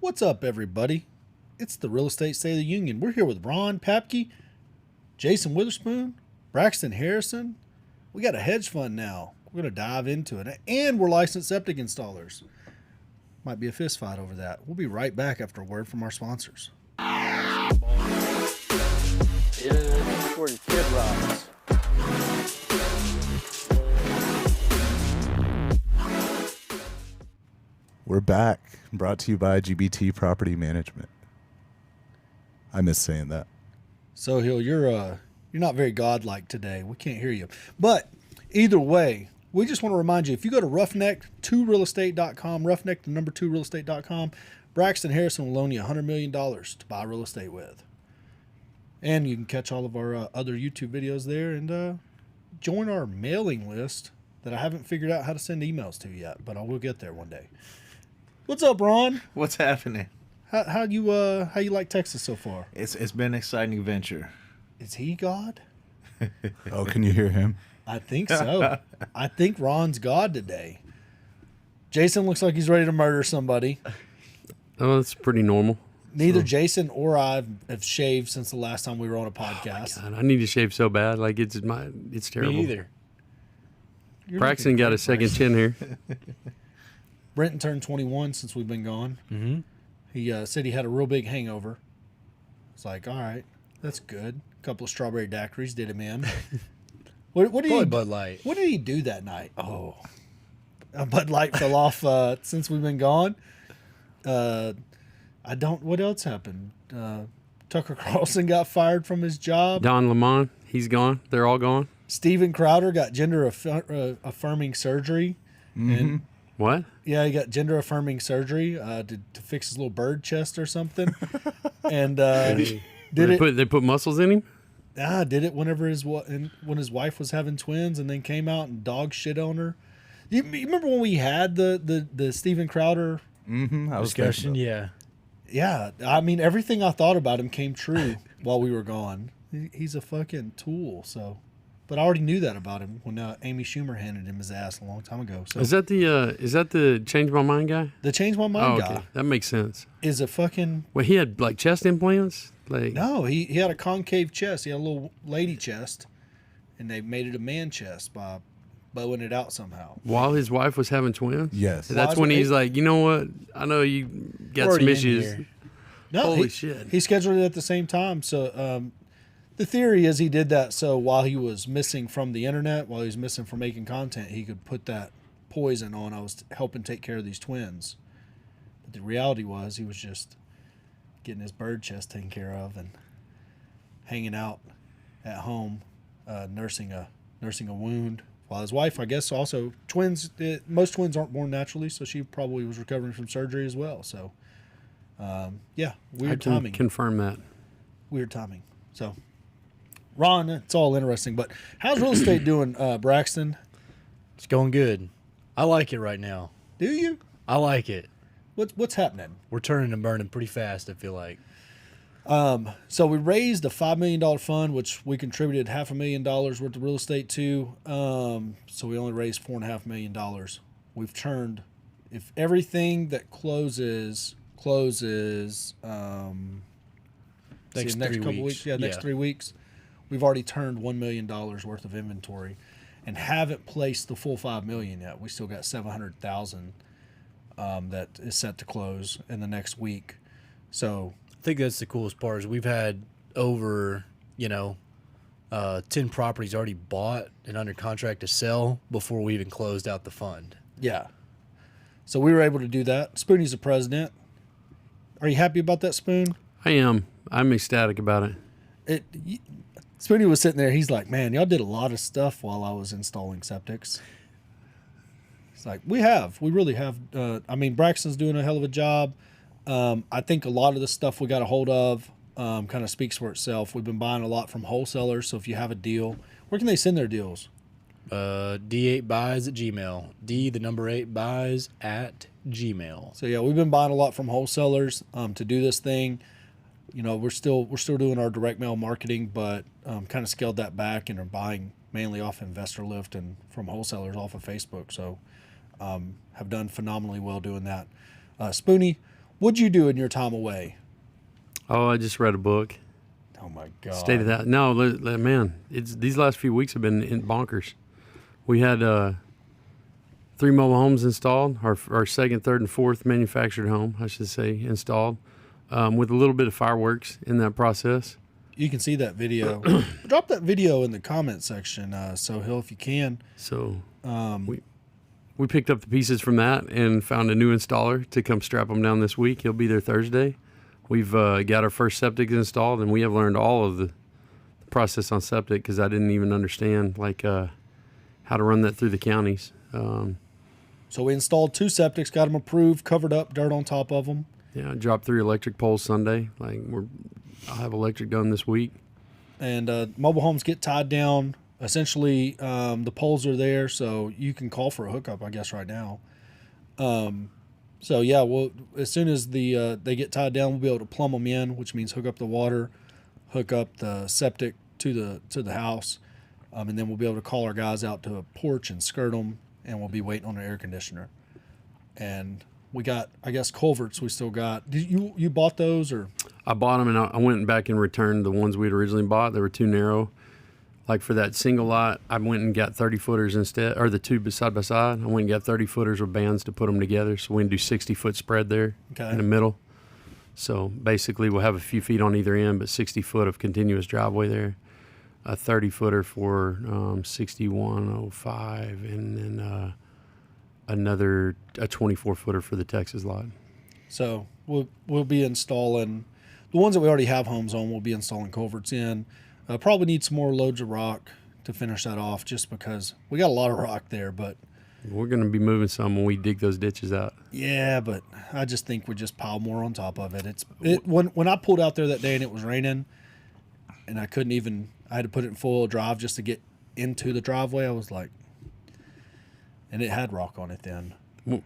What's up, everybody? It's the Real Estate State of the Union. We're here with Ron Papke, Jason Witherspoon, Braxton Harrison. We got a hedge fund now. We're going to dive into it. And we're licensed septic installers. Might be a fist fight over that. We'll be right back after a word from our sponsors. Yeah, where the kid rides. We're back, brought to you by GBT Property Management. I miss saying that. So, Hill, you're not very godlike today. We can't hear you. But either way, we just want to remind you, if you go to roughneck2realestate.com, roughneck2realestate.com, Braxton Harrison will loan you $100 million to buy real estate with. And you can catch all of our other YouTube videos there and join our mailing list that I haven't figured out how to send emails to yet, but I will get there one day. What's up, Ron? What's happening? How you like Texas so far? It's been an exciting adventure. Is he God? Oh, can you hear him? I think so. I think Ron's God today. Jason looks like he's ready to murder somebody. Oh, that's pretty normal. Neither Jason or I have shaved since the last time we were on a podcast. God, I need to shave so bad. Like it's terrible. Me either. Braxton got a second chin here. Brenton turned 21 since we've been gone. Mm-hmm. He said he had a real big hangover. It's like, all right, that's good. A couple of strawberry daiquiris did him in. What did he? Bud Light. What did he do that night? Oh, a Bud Light fell off since we've been gone. I don't. What else happened? Tucker Carlson got fired from his job. Don Lemon, he's gone. They're all gone. Steven Crowder got gender affirming surgery. Mm-hmm. And What? yeah, he got gender affirming surgery to fix his little bird chest or something. And They put muscles in him? did it when his wife was having twins and then came out and dog shit on her. You remember when we had the Steven Crowder Mm-hmm. I was Discussion, thinking yeah. Yeah, I mean, everything I thought about him came true while we were gone. He's a fucking tool, so. But I already knew that about him when Amy Schumer handed him his ass a long time ago. So Is that the change my mind guy? the Change My Mind Oh, okay. guy That makes sense. is a fucking. Well, he had like chest implants? Like No, he had a concave chest. He had a little lady chest, and they made it a man chest by bowing it out somehow. while his wife was having twins? Yes. That's when he's like, you know what? I know you got Already some in issues. here. No, Holy he, shit. He scheduled it at the same time. So the theory is he did that so while he was missing from the internet, while he was missing from making content, he could put that poison on. I was helping take care of these twins. But the reality was he was just getting his bird chest taken care of and hanging out at home, nursing a wound. While his wife, I guess, also twins. Most twins aren't born naturally, so she probably was recovering from surgery as well. So, yeah, I weird can timing. confirm that. Weird timing. So, Ron, it's all interesting. But how's real estate doing, Braxton? It's going good. I like it right now. Do you? I like it. What's happening? We're turning and burning pretty fast, I feel like. So we raised a $5 million fund, which we contributed $500,000 worth of real estate to. So we only raised $4.5 million. We've turned, if everything that closes, Next couple weeks. Yeah, next 3 weeks. We've already turned $1 million worth of inventory, and haven't placed the full $5 million yet. We still got $700,000 that is set to close in the next week. So. I think that's the coolest part is we've had over, 10 properties already bought and under contract to sell before we even closed out the fund. Yeah. So we were able to do that. Spoonie's the president. Are you happy about that, Spoon? I am. I'm ecstatic about it. Spoonie was sitting there. He's like, man, y'all did a lot of stuff while I was installing septics. It's like, we really have. Braxton's doing a hell of a job. I think a lot of the stuff we got a hold of kind of speaks for itself. We've been buying a lot from wholesalers. So if you have a deal, where can they send their deals? D8buys at Gmail. D, the number 8 buys at Gmail. So yeah, we've been buying a lot from wholesalers to do this thing. We're still doing our direct mail marketing, but kind of scaled that back and are buying mainly off Investor Lift and from wholesalers off of Facebook. So have done phenomenally well doing that. Spoonie, What'd you do in your time away? Oh, I just read a book. Oh my God. State of that. No, man, these last few weeks have been bonkers. We had 3 mobile homes installed, our second, third, and fourth manufactured home, I should say, installed, with a little bit of fireworks in that process. You can see that video. Drop that video in the comment section, Sohail, if you can. So we picked up the pieces from that and found a new installer to come strap them down this week. He'll be there Thursday. We've got our first septic installed, and we have learned all of the process on septic because I didn't even understand how to run that through the counties. So we installed 2 septics, got them approved, covered up, dirt on top of them. Yeah, I dropped 3 electric poles Sunday. I'll have electric done this week. And mobile homes get tied down. Essentially, the poles are there, so you can call for a hookup, I guess, right now. So yeah, as soon as they get tied down, we'll be able to plumb them in, which means hook up the water, hook up the septic to the house, and then we'll be able to call our guys out to a porch and skirt them, and we'll be waiting on an air conditioner. And we got, I guess, culverts. We still got. Did you bought those or? I bought them and I went back and returned the ones we'd originally bought. They were too narrow. Like for that single lot, I went and got 30 footers instead, or the 2 side by side. I went and got 30 footers with bands to put them together. So we can do 60-foot spread there in the middle. So basically we'll have a few feet on either end, but 60 foot of continuous driveway there. A 30 footer for 6105, and then another 24 footer for the Texas lot. So we'll be installing the ones that we already have homes on. We'll be installing culverts in. Probably need some more loads of rock to finish that off, just because we got a lot of rock there. But we're going to be moving some when we dig those ditches out. Yeah, but I just think we just pile more on top of it. When I pulled out there that day and it was raining, and I had to put it in full drive just to get into the driveway. I was like, and it had rock on it then. I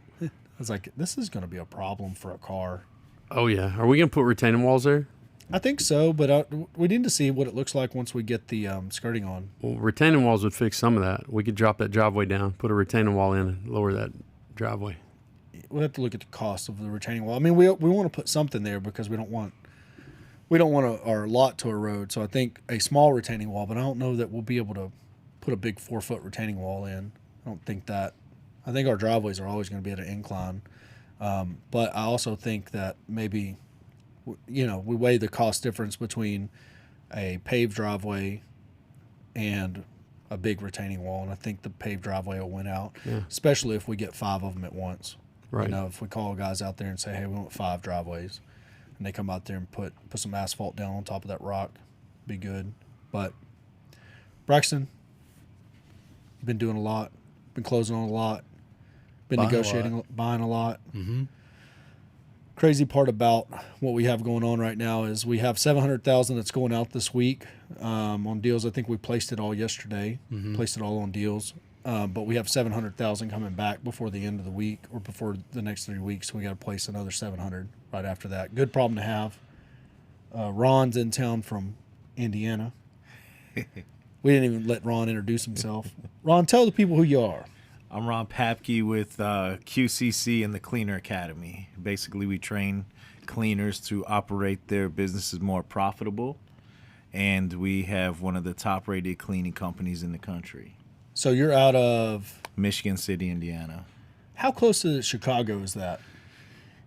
was like, this is going to be a problem for a car. Oh yeah, are we going to put retaining walls there? I think so, but we need to see what it looks like once we get the skirting on. Well, retaining walls would fix some of that. We could drop that driveway down, put a retaining wall in, and lower that driveway. We'll have to look at the cost of the retaining wall. I mean, we want to put something there because we don't want our lot to erode. So I think a small retaining wall, but I don't know that we'll be able to put a big 4-foot retaining wall in. I don't think that. I think our driveways are always going to be at an incline. But I also think that maybe, we weigh the cost difference between a paved driveway and a big retaining wall, and I think the paved driveway will win out, especially if we get 5 of them at once. Right. If we call guys out there and say, hey, we want 5 driveways, and they come out there and put some asphalt down on top of that rock, be good. But Braxton, you've been doing a lot, been closing on a lot, been negotiating, buying a lot. Mm-hmm. Crazy part about what we have going on right now is we have $700,000 that's going out this week on deals. I think we placed it all yesterday, placed it all on deals. But we have $700,000 coming back before the end of the week or before the next 3 weeks. We got to place another $700 right after that. Good problem to have. Ron's in town from Indiana. We didn't even let Ron introduce himself. Ron, tell the people who you are. I'm Ron Papke with QCC and the Cleaner Academy. Basically, we train cleaners to operate their businesses more profitable, and we have one of the top-rated cleaning companies in the country. So you're out of Michigan City, Indiana. How close to Chicago is that?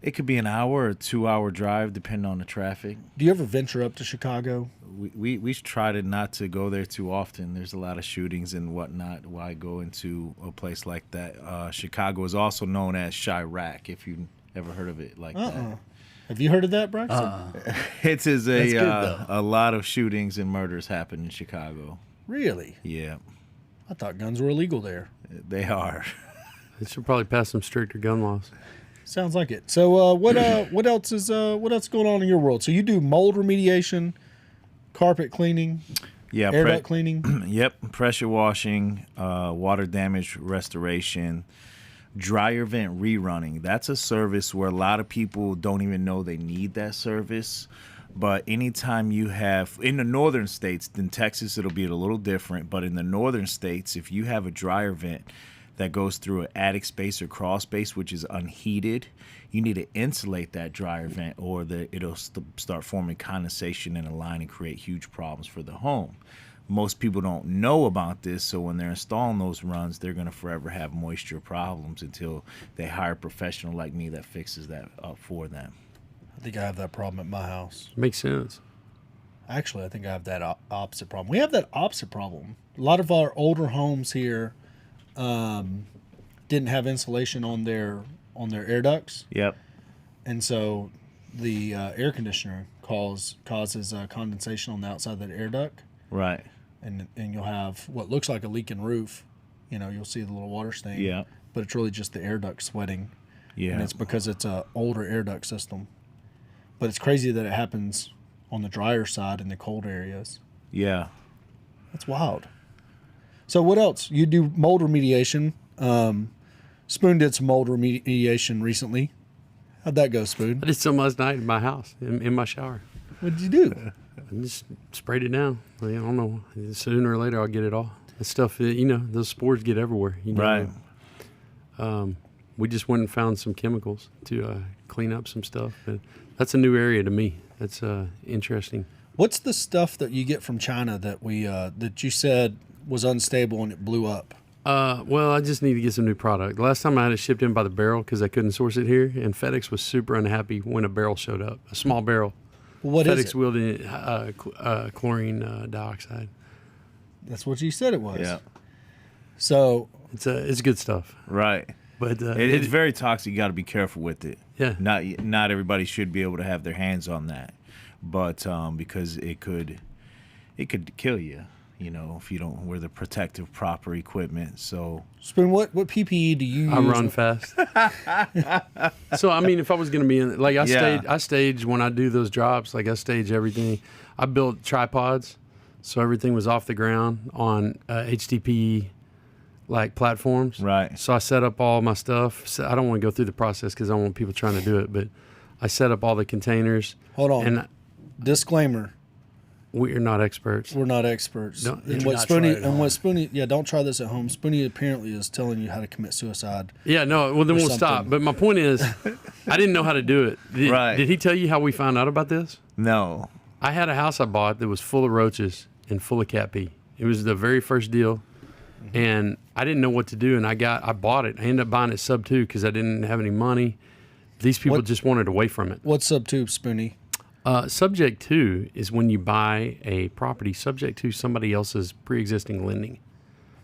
It could be an hour or 2-hour drive, depending on the traffic. Do you ever venture up to Chicago? We try to not to go there too often. There's a lot of shootings and whatnot. Why go into a place like that? Chicago is also known as Chirac, if you've ever heard of it like that. Have you heard of that, Braxton? It is That's good, though. a lot of shootings and murders happen in Chicago. Really? Yeah, I thought guns were illegal there. they are. They should probably pass some stricter gun laws. Sounds like it. So what else going on in your world? So you do mold remediation, carpet cleaning, Yeah, air duct cleaning. Yep, pressure washing, water damage restoration, dryer vent rerunning. That's a service where a lot of people don't even know they need that service. But anytime you have, in the northern states, in Texas it'll be a little different, but in the northern states, if you have a dryer vent that goes through an attic space or crawl space, which is unheated, you need to insulate that dryer vent, or it'll start forming condensation in a line and create huge problems for the home. Most people don't know about this, so when they're installing those runs, they're going to forever have moisture problems until they hire a professional like me that fixes that up for them. I think I have that problem at my house. Makes sense. Actually, I think I have that opposite problem. We have that opposite problem. A lot of our older homes here didn't have insulation on their air ducts, Yep. and so the air conditioner causes condensation on the outside of that air duct, Right. and you'll have what looks like a leaking roof. You'll see the little water stain. Yeah. But it's really just the air duct sweating. Yeah. And it's because it's a older air duct system. But it's crazy that it happens on the drier side in the cold areas. Yeah. That's wild. So what else? You do mold remediation. Spoon did some mold remediation recently. How'd that go, Spoon? I did some last night in my house, in my shower. What did you do? I just sprayed it down. I don't know. Sooner or later, I'll get it all. That stuff, those spores get everywhere. Right. We just went and found some chemicals to clean up some stuff. But that's a new area to me. That's interesting. What's the stuff that you get from China that that you said was unstable and it blew up? Well, I just need to get some new product. The last time I had it shipped in by the barrel because I couldn't source it here, and FedEx was super unhappy when a barrel showed up, a small barrel. What is FedEx it? wheeled in chlorine dioxide. That's what you said it was. Yeah. So It's good stuff, Right. but It's very toxic. You got to be careful with it. Yeah. Not everybody should be able to have their hands on that, but because it could kill you. If you don't wear the protective proper equipment. So Spoon, what PPE do you use? I run fast. So I mean, if I was going to be in, like I stage when I do those drops, like I stage everything. I built tripods, so everything was off the ground on HTTP like platforms. Right. So I set up all my stuff. So I don't want to go through the process because I don't want people trying to do it, but I set up all the containers. Hold on. And Disclaimer. we're not experts. We're not experts. Don't- And Do what not Spoonie try it at and what home. Spoonie, don't try this at home. Spoonie apparently is telling you how to commit suicide. Yeah, no, well, then Or we'll stop. something. But my point is, I didn't know how to do it. Right. Did he tell you how we found out about this? no. I had a house I bought that was full of roaches and full of cat pee. It was the very first deal, and I didn't know what to do. And I bought it. I ended up buying it sub 2 because I didn't have any money. These people What- just wanted away from it. What's sub tube, Spoonie? Subject to is when you buy a property subject to somebody else's pre-existing lending.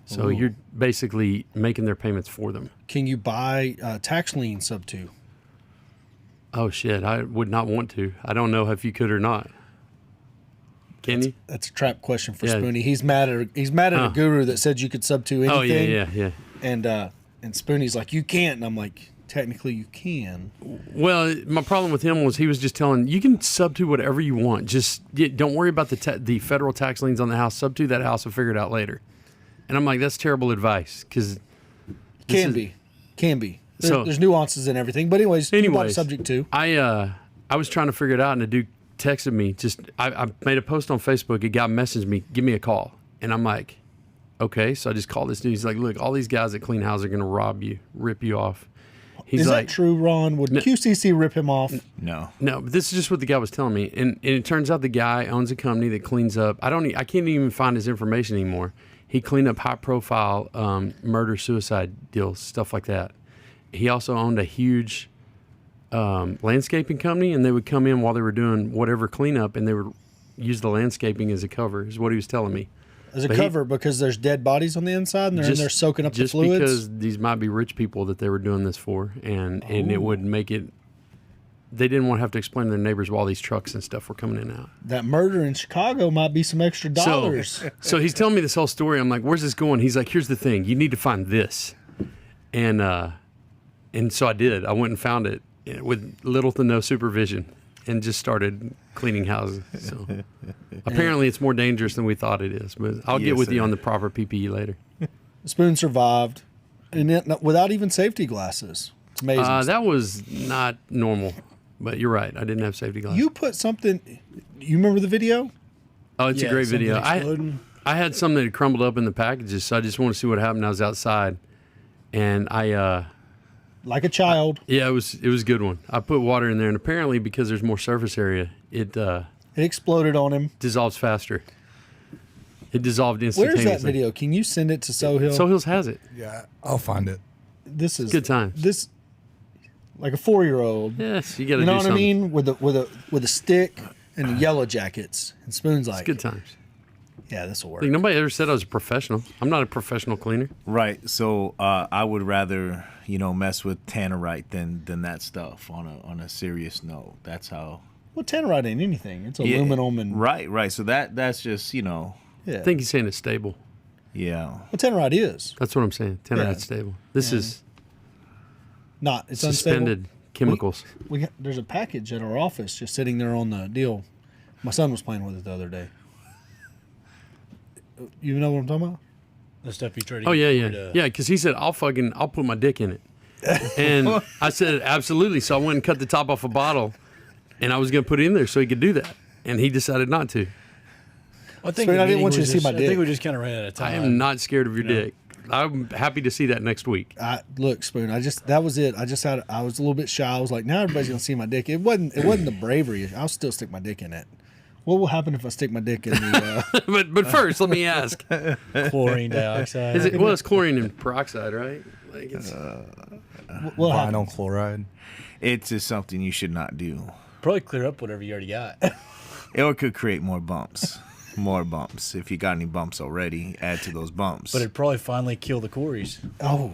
So you're basically making their payments for them. Can you buy tax lien sub 2? Oh shit! I would not want to. I don't know if you could or not. Can you? That's a trap question for Yeah. Spoonie. He's mad at a guru that said you could sub 2 anything. Oh yeah. And Spoonie's like, you can't. And I'm like, technically you can. Well, my problem with him was he was just telling you can sub to whatever you want. Just don't worry about the federal tax liens on the house. Sub to that house and figure it out later. And I'm like, that's terrible advice because Can be. There's nuances in everything. But anyways, you bought a subject to. I was trying to figure it out, and a dude texted me. I made a post on Facebook. A guy messaged me, give me a call, and I'm like, okay. So I just called this dude. He's like, look, all these guys that clean houses are gonna rob you, rip you off. He's Is like, that true, Ron? Would QCC rip him off? No. no, but this is just what the guy was telling me, and it turns out the guy owns a company that cleans up. I can't even find his information anymore. He cleaned up high-profile murder, suicide deals, stuff like that. He also owned a huge landscaping company, and they would come in while they were doing whatever cleanup, and they would use the landscaping as a cover. Is what he was telling me. As a But cover because there's dead bodies on the inside and they're in there soaking up the just fluids? because these might be rich people that they were doing this for, and it would make it. They didn't want to have to explain to their neighbors while these trucks and stuff were coming in and out. That murder in Chicago might be some extra dollars. So he's telling me this whole story. I'm like, where's this going? He's like, here's the thing. You need to find this. And so I did. I went and found it with little to no supervision and just started cleaning houses. So apparently it's more dangerous than we thought it is. But I'll get Yes, with you sir. on the proper PPE later. Spoon survived and without even safety glasses. It's amazing. That was not normal. But you're right. I didn't have safety glasses. You put something. You remember the video? Oh, it's a Yeah, great something video. exploding. I had some that had crumbled up in the packages, so I just wanted to see what happened. I was outside, and I Like a child. yeah, it was a good one. I put water in there, and apparently because there's more surface area, it It exploded on him. dissolves faster. It dissolved Where's instantaneously. that video? Can you send it to Sohill? Sohills has it. Yeah, I'll find it. This is Good times. This like a 4-year-old. Yes, you got to You do know what something. I mean? With a stick and the yellow jackets. And Spoon's like, It's good times. yeah, this will work. Like, nobody ever said I was a professional. I'm not a professional cleaner. Right. So I would rather mess with tannerite than that stuff on a serious note. That's how. Well, tannerite ain't anything. It's Yeah, aluminum and Right. So that's just yeah. I think he's saying it's stable. yeah. Well, tannerite is That's what I'm saying. Tannerite's Yeah. stable. This is not. It's suspended unstable. chemicals. There's a package at our office just sitting there on the deal. My son was playing with it the other day. You know what I'm talking about? The stuff you try to Oh yeah, get yeah, rid of. yeah. Because he said I'll put my dick in it, and I said absolutely. So I went and cut the top off a bottle, and I was going to put it in there so he could do that, and he decided not to. I think Spoon, the I didn't meeting want you was to see just- my I think dick. we just kind of ran out of time. I am not scared of your dick. I'm happy to see that next week. Look, Spoon. That was it. I was a little bit shy. I was like, now everybody's gonna see my dick. It wasn't the bravery. I'll still stick my dick in it. What will happen if I stick my dick in the? but first, let me ask: Chlorine dioxide. Is it? Well, it's chlorine and peroxide, right? Like it's, What Vinyl happens? chloride. It's just something you should not do. Probably clear up whatever you already got. It could create more bumps. More bumps. If you got any bumps already, add to those bumps. But it'd probably finally kill the quarries. Oh,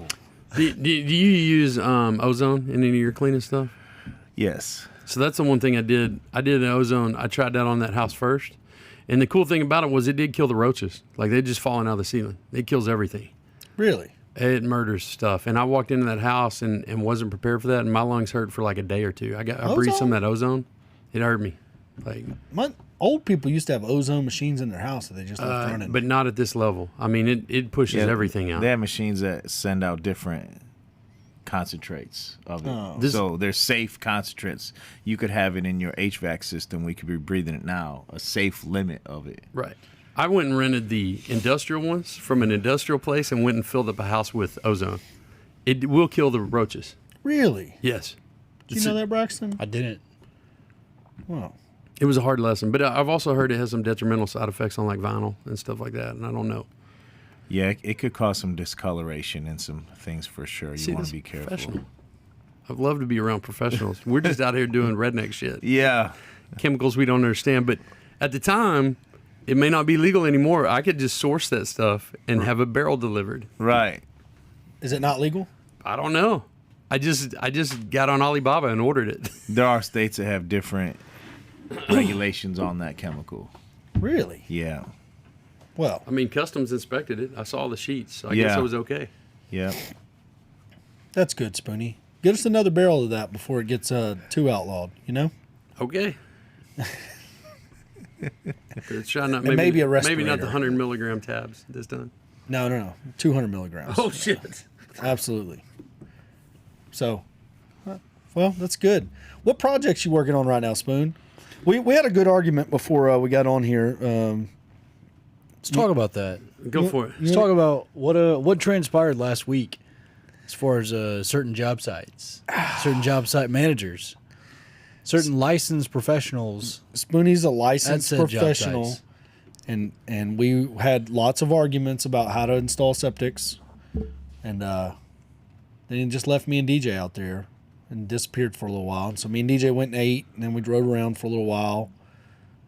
do you use ozone in any of your cleaning stuff? yes. So that's the one thing I did. I did an ozone. I tried that on that house first. And the cool thing about it was it did kill the roaches. Like, they'd just falling out of the ceiling. It kills everything. really? It murders stuff. And I walked into that house and wasn't prepared for that, and my lungs hurt for like a day or two. I breathed some of that ozone. It hurt me. Like, My old people used to have ozone machines in their house that they just left running. but not at this level. I mean, it pushes everything out. They have machines that send out different concentrates of it. Oh. So they're safe concentrates. You could have it in your HVAC system. We could be breathing it now. A safe limit of it. Right. I went and rented the industrial ones from an industrial place and went and filled up a house with ozone. It will kill the roaches. Really? Yes. Did you know that, Braxton? I didn't. Wow. It was a hard lesson, but I've also heard it has some detrimental side effects on like vinyl and stuff like that, and I don't know. Yeah, it could cause some discoloration and some things for sure. See, You want this to be is careful. professional. I'd love to be around professionals. We're just out here doing redneck shit, Yeah. chemicals we don't understand. But at the time, it may not be legal anymore. I could just source that stuff and have a barrel delivered. Right. Is it not legal? I don't know. I just got on Alibaba and ordered it. There are states that have different regulations on that chemical. Really? Yeah. Well, I mean, customs inspected it. I saw the sheets, so I Yeah. guess it was okay. Yeah. that's good, Spoonie. Get us another barrel of that before it gets too outlawed. You know? Okay. It's trying not And maybe a maybe not the respirator. 100 milligram tabs this time. No. 200 milligrams. Oh shit! Absolutely. So, well, that's good. What projects you working on right now, Spoon? We had a good argument before we got on here. Let's talk about that. Go for it. Let's talk about what transpired last week as far as certain job sites, certain job site managers, certain licensed professionals. Spoonie's a at licensed said job professional, sites. and we had lots of arguments about how to install septics, and then he just left me and DJ out there and disappeared for a little while. And so me and DJ went and ate, and then we drove around for a little while,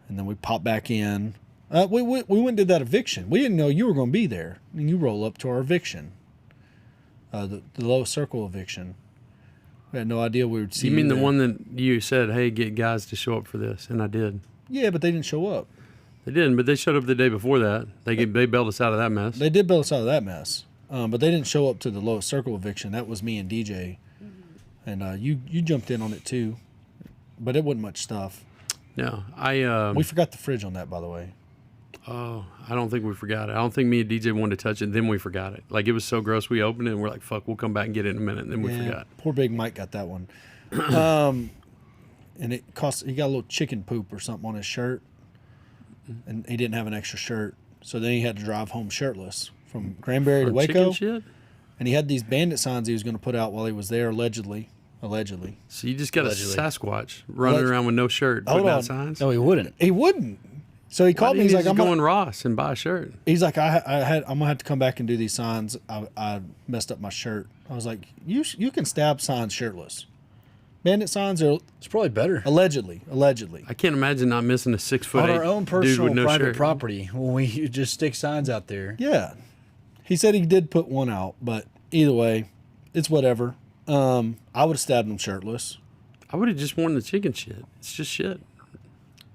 and then we popped back in. We went and did that eviction. We didn't know you were going to be there, and you roll up to our eviction, the low circle eviction. We had no idea we would see. You mean the there. one that you said, "Hey, get guys to show up for this," and I did. Yeah, but they didn't show up. They didn't, but they showed up the day before that. They bailed us out of that mess. They did bail us out of that mess, but they didn't show up to the lowest circle eviction. That was me and DJ, and you jumped in on it too, but it wasn't much stuff. No, We forgot the fridge on that, by the way. Oh, I don't think we forgot it. I don't think me and DJ wanted to touch it. Then we forgot it. Like, it was so gross. We opened it and we're like, "Fuck, we'll come back and get it in a minute." And then we Yeah, forgot. poor Big Mike got that one, and it cost. He got a little chicken poop or something on his shirt, and he didn't have an extra shirt, so then he had to drive home shirtless from Granbury For to Waco. chicken shit? and he had these bandit signs he was going to put out while he was there, allegedly. So you just got Allegedly. a Sasquatch running around with no shirt, Hold putting on. out signs. No, he wouldn't. He wouldn't. So he called me. He's like, I'm I'm going Ross and buy a shirt. He's like, I'm gonna have to come back and do these signs. I messed up my shirt. I was like, you can stab signs shirtless. Bandit signs are It's probably better. allegedly. I can't imagine not missing a 6 foot On 8 our own dude personal with no private shirt. property, when we just stick signs out there. Yeah. He said he did put one out, but either way, it's whatever. I would have stabbed him shirtless. I would have just worn the chicken shit. It's just shit.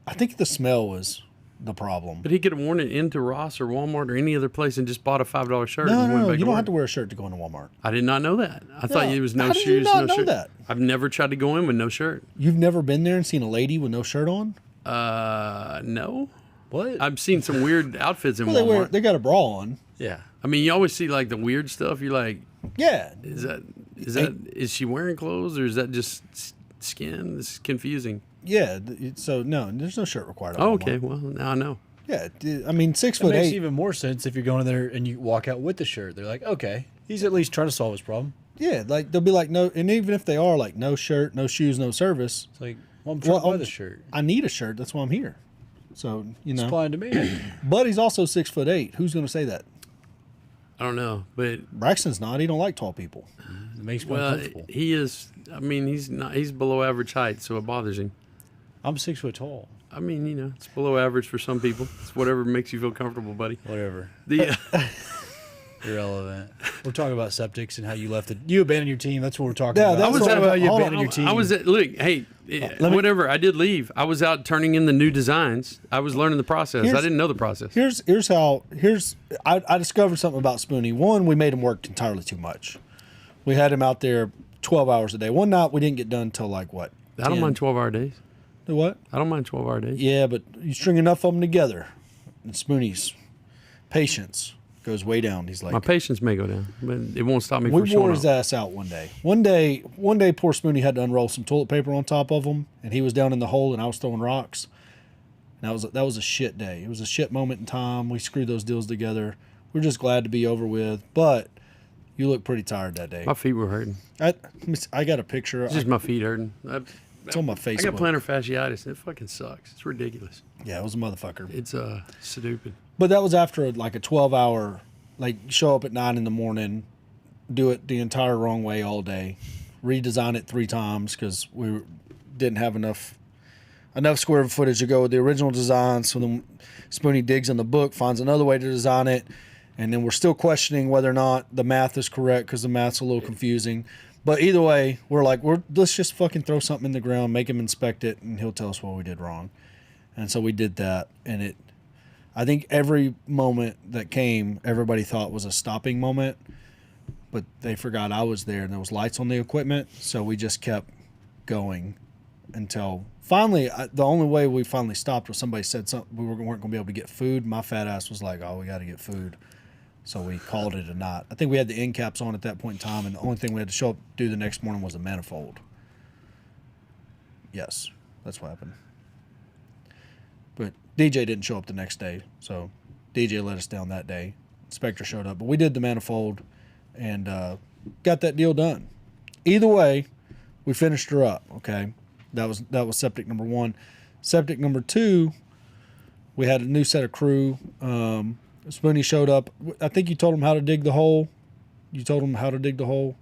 I think the smell was the problem. But he could have worn it into Ross or Walmart or any other place and just bought a $5 shirt. No, and no, went no. back You don't work. have to wear a shirt to go into Walmart. I did not know that. I thought No. it was no How did you shoes, not no know shirt. that? I've never tried to go in with no shirt. You've never been there and seen a lady with no shirt on? No. What? I've seen some weird outfits in Well, Walmart. they got a bra on. Yeah. I mean, you always see like the weird stuff. You're like, Yeah. is she wearing clothes or is that just skin? This is confusing. Yeah. So no, there's no shirt required. at Oh, Walmart. okay, well now I know. Yeah. I mean, 6 It foot makes 8. even more sense if you're going in there and you walk out with the shirt. They're like, okay, he's at least trying to solve his problem. Yeah, like they'll be like no, and even if they are like no shirt, no shoes, no service, It's like, well, I'm trying to buy I'm- the shirt. I need a shirt. That's why I'm here. So Supply and demand. but he's also 6 foot 8. Who's going to say that? I don't know, but Braxton's not. He don't like tall people. It makes me well, uncomfortable. he is. I mean, he's not. He's below average height, so it bothers him. I'm 6 foot tall. I mean, it's below average for some people. It's whatever makes you feel comfortable, buddy. Whatever. The Irrelevant. We're talking about septics and how you left it. You abandoned your team. That's what we're talking Yeah, about. that I was was talking what- about you hold on, abandoned your team. I was at look. Hey, whatever. I did leave. I was out turning in the new designs. I was learning the process. I didn't know the process. Here's I discovered something about Spoonie. One, we made him work entirely too much. We had him out there 12 hours a day. One night we didn't get done till like what? I don't 10? mind 12-hour days. Do what? I don't mind 12-hour days. Yeah, but you string enough of them together, and Spoonie's patience goes way down. He's like, My patience may go down, but it won't stop me we from wore showing his up. ass out one day. One day, poor Spoonie had to unroll some toilet paper on top of him, and he was down in the hole, and I was throwing rocks. And that was a shit day. It was a shit moment in time. We screwed those deals together. We're just glad to be over with, but you look pretty tired that day. My feet were hurting. I got a picture. It's just my feet hurting. It's on my I Facebook. got plantar fasciitis, and it fucking sucks. It's ridiculous. Yeah, it was a motherfucker. It's stupid. But that was after like a 12-hour, like show up at 9 in the morning, do it the entire wrong way all day, redesign it 3 times because we didn't have enough square footage to go with the original design. So then Spoonie digs in the book, finds another way to design it, and then we're still questioning whether or not the math is correct because the math's a little confusing. But either way, we're like, let's just fucking throw something in the ground, make him inspect it, and he'll tell us what we did wrong. And so we did that, and I think every moment that came, everybody thought was a stopping moment, but they forgot I was there and there was lights on the equipment, so we just kept going until finally, the only way we finally stopped was somebody said something, we weren't going to be able to get food. My fat ass was like, oh, we got to get food. So we called it a night. I think we had the end caps on at that point in time, and the only thing we had to show up do the next morning was a manifold. Yes, that's what happened. But DJ didn't show up the next day, so DJ let us down that day. Inspector showed up, but we did the manifold and got that deal done. Either way, we finished her up. Okay, that was septic number 1. Septic number 2, we had a new set of crew. Spoonie showed up. I think you told him how to dig the hole. You told him how to dig the hole,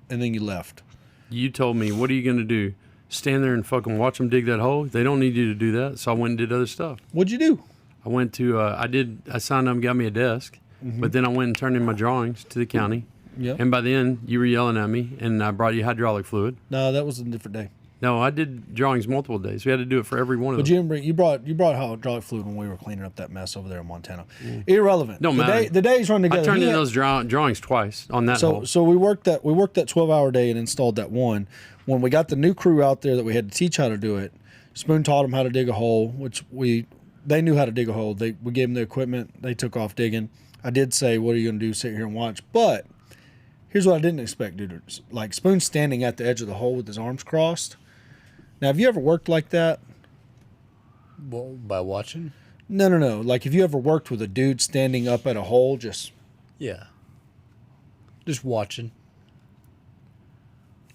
and then you left. You told me, what are you going to do? Stand there and fucking watch them dig that hole? They don't need you to do that. So I went and did other stuff. What'd you do? I went to, I signed up and got me a desk, but then I went and turned in my drawings to the county. Yeah. And by then, you were yelling at me, and I brought you hydraulic fluid. No, that was a different day. No, I did drawings multiple days. We had to do it for every one of But them. you brought hydraulic fluid when we were cleaning up that mess over there in Montana. Irrelevant. Don't matter. The days run together. I turned He in had- those drawings twice on that hole. So we worked that 12-hour day and installed that one. When we got the new crew out there that we had to teach how to do it, Spoon taught them how to dig a hole, which they knew how to dig a hole. We gave them the equipment. They took off digging. I did say, "What are you going to do? Sit here and watch?" But here's what I didn't expect, dude. Like Spoon standing at the edge of the hole with his arms crossed. Now, have you ever worked like that? Well, by watching? No. Like, have you ever worked with a dude standing up at a hole just... Yeah. Just watching.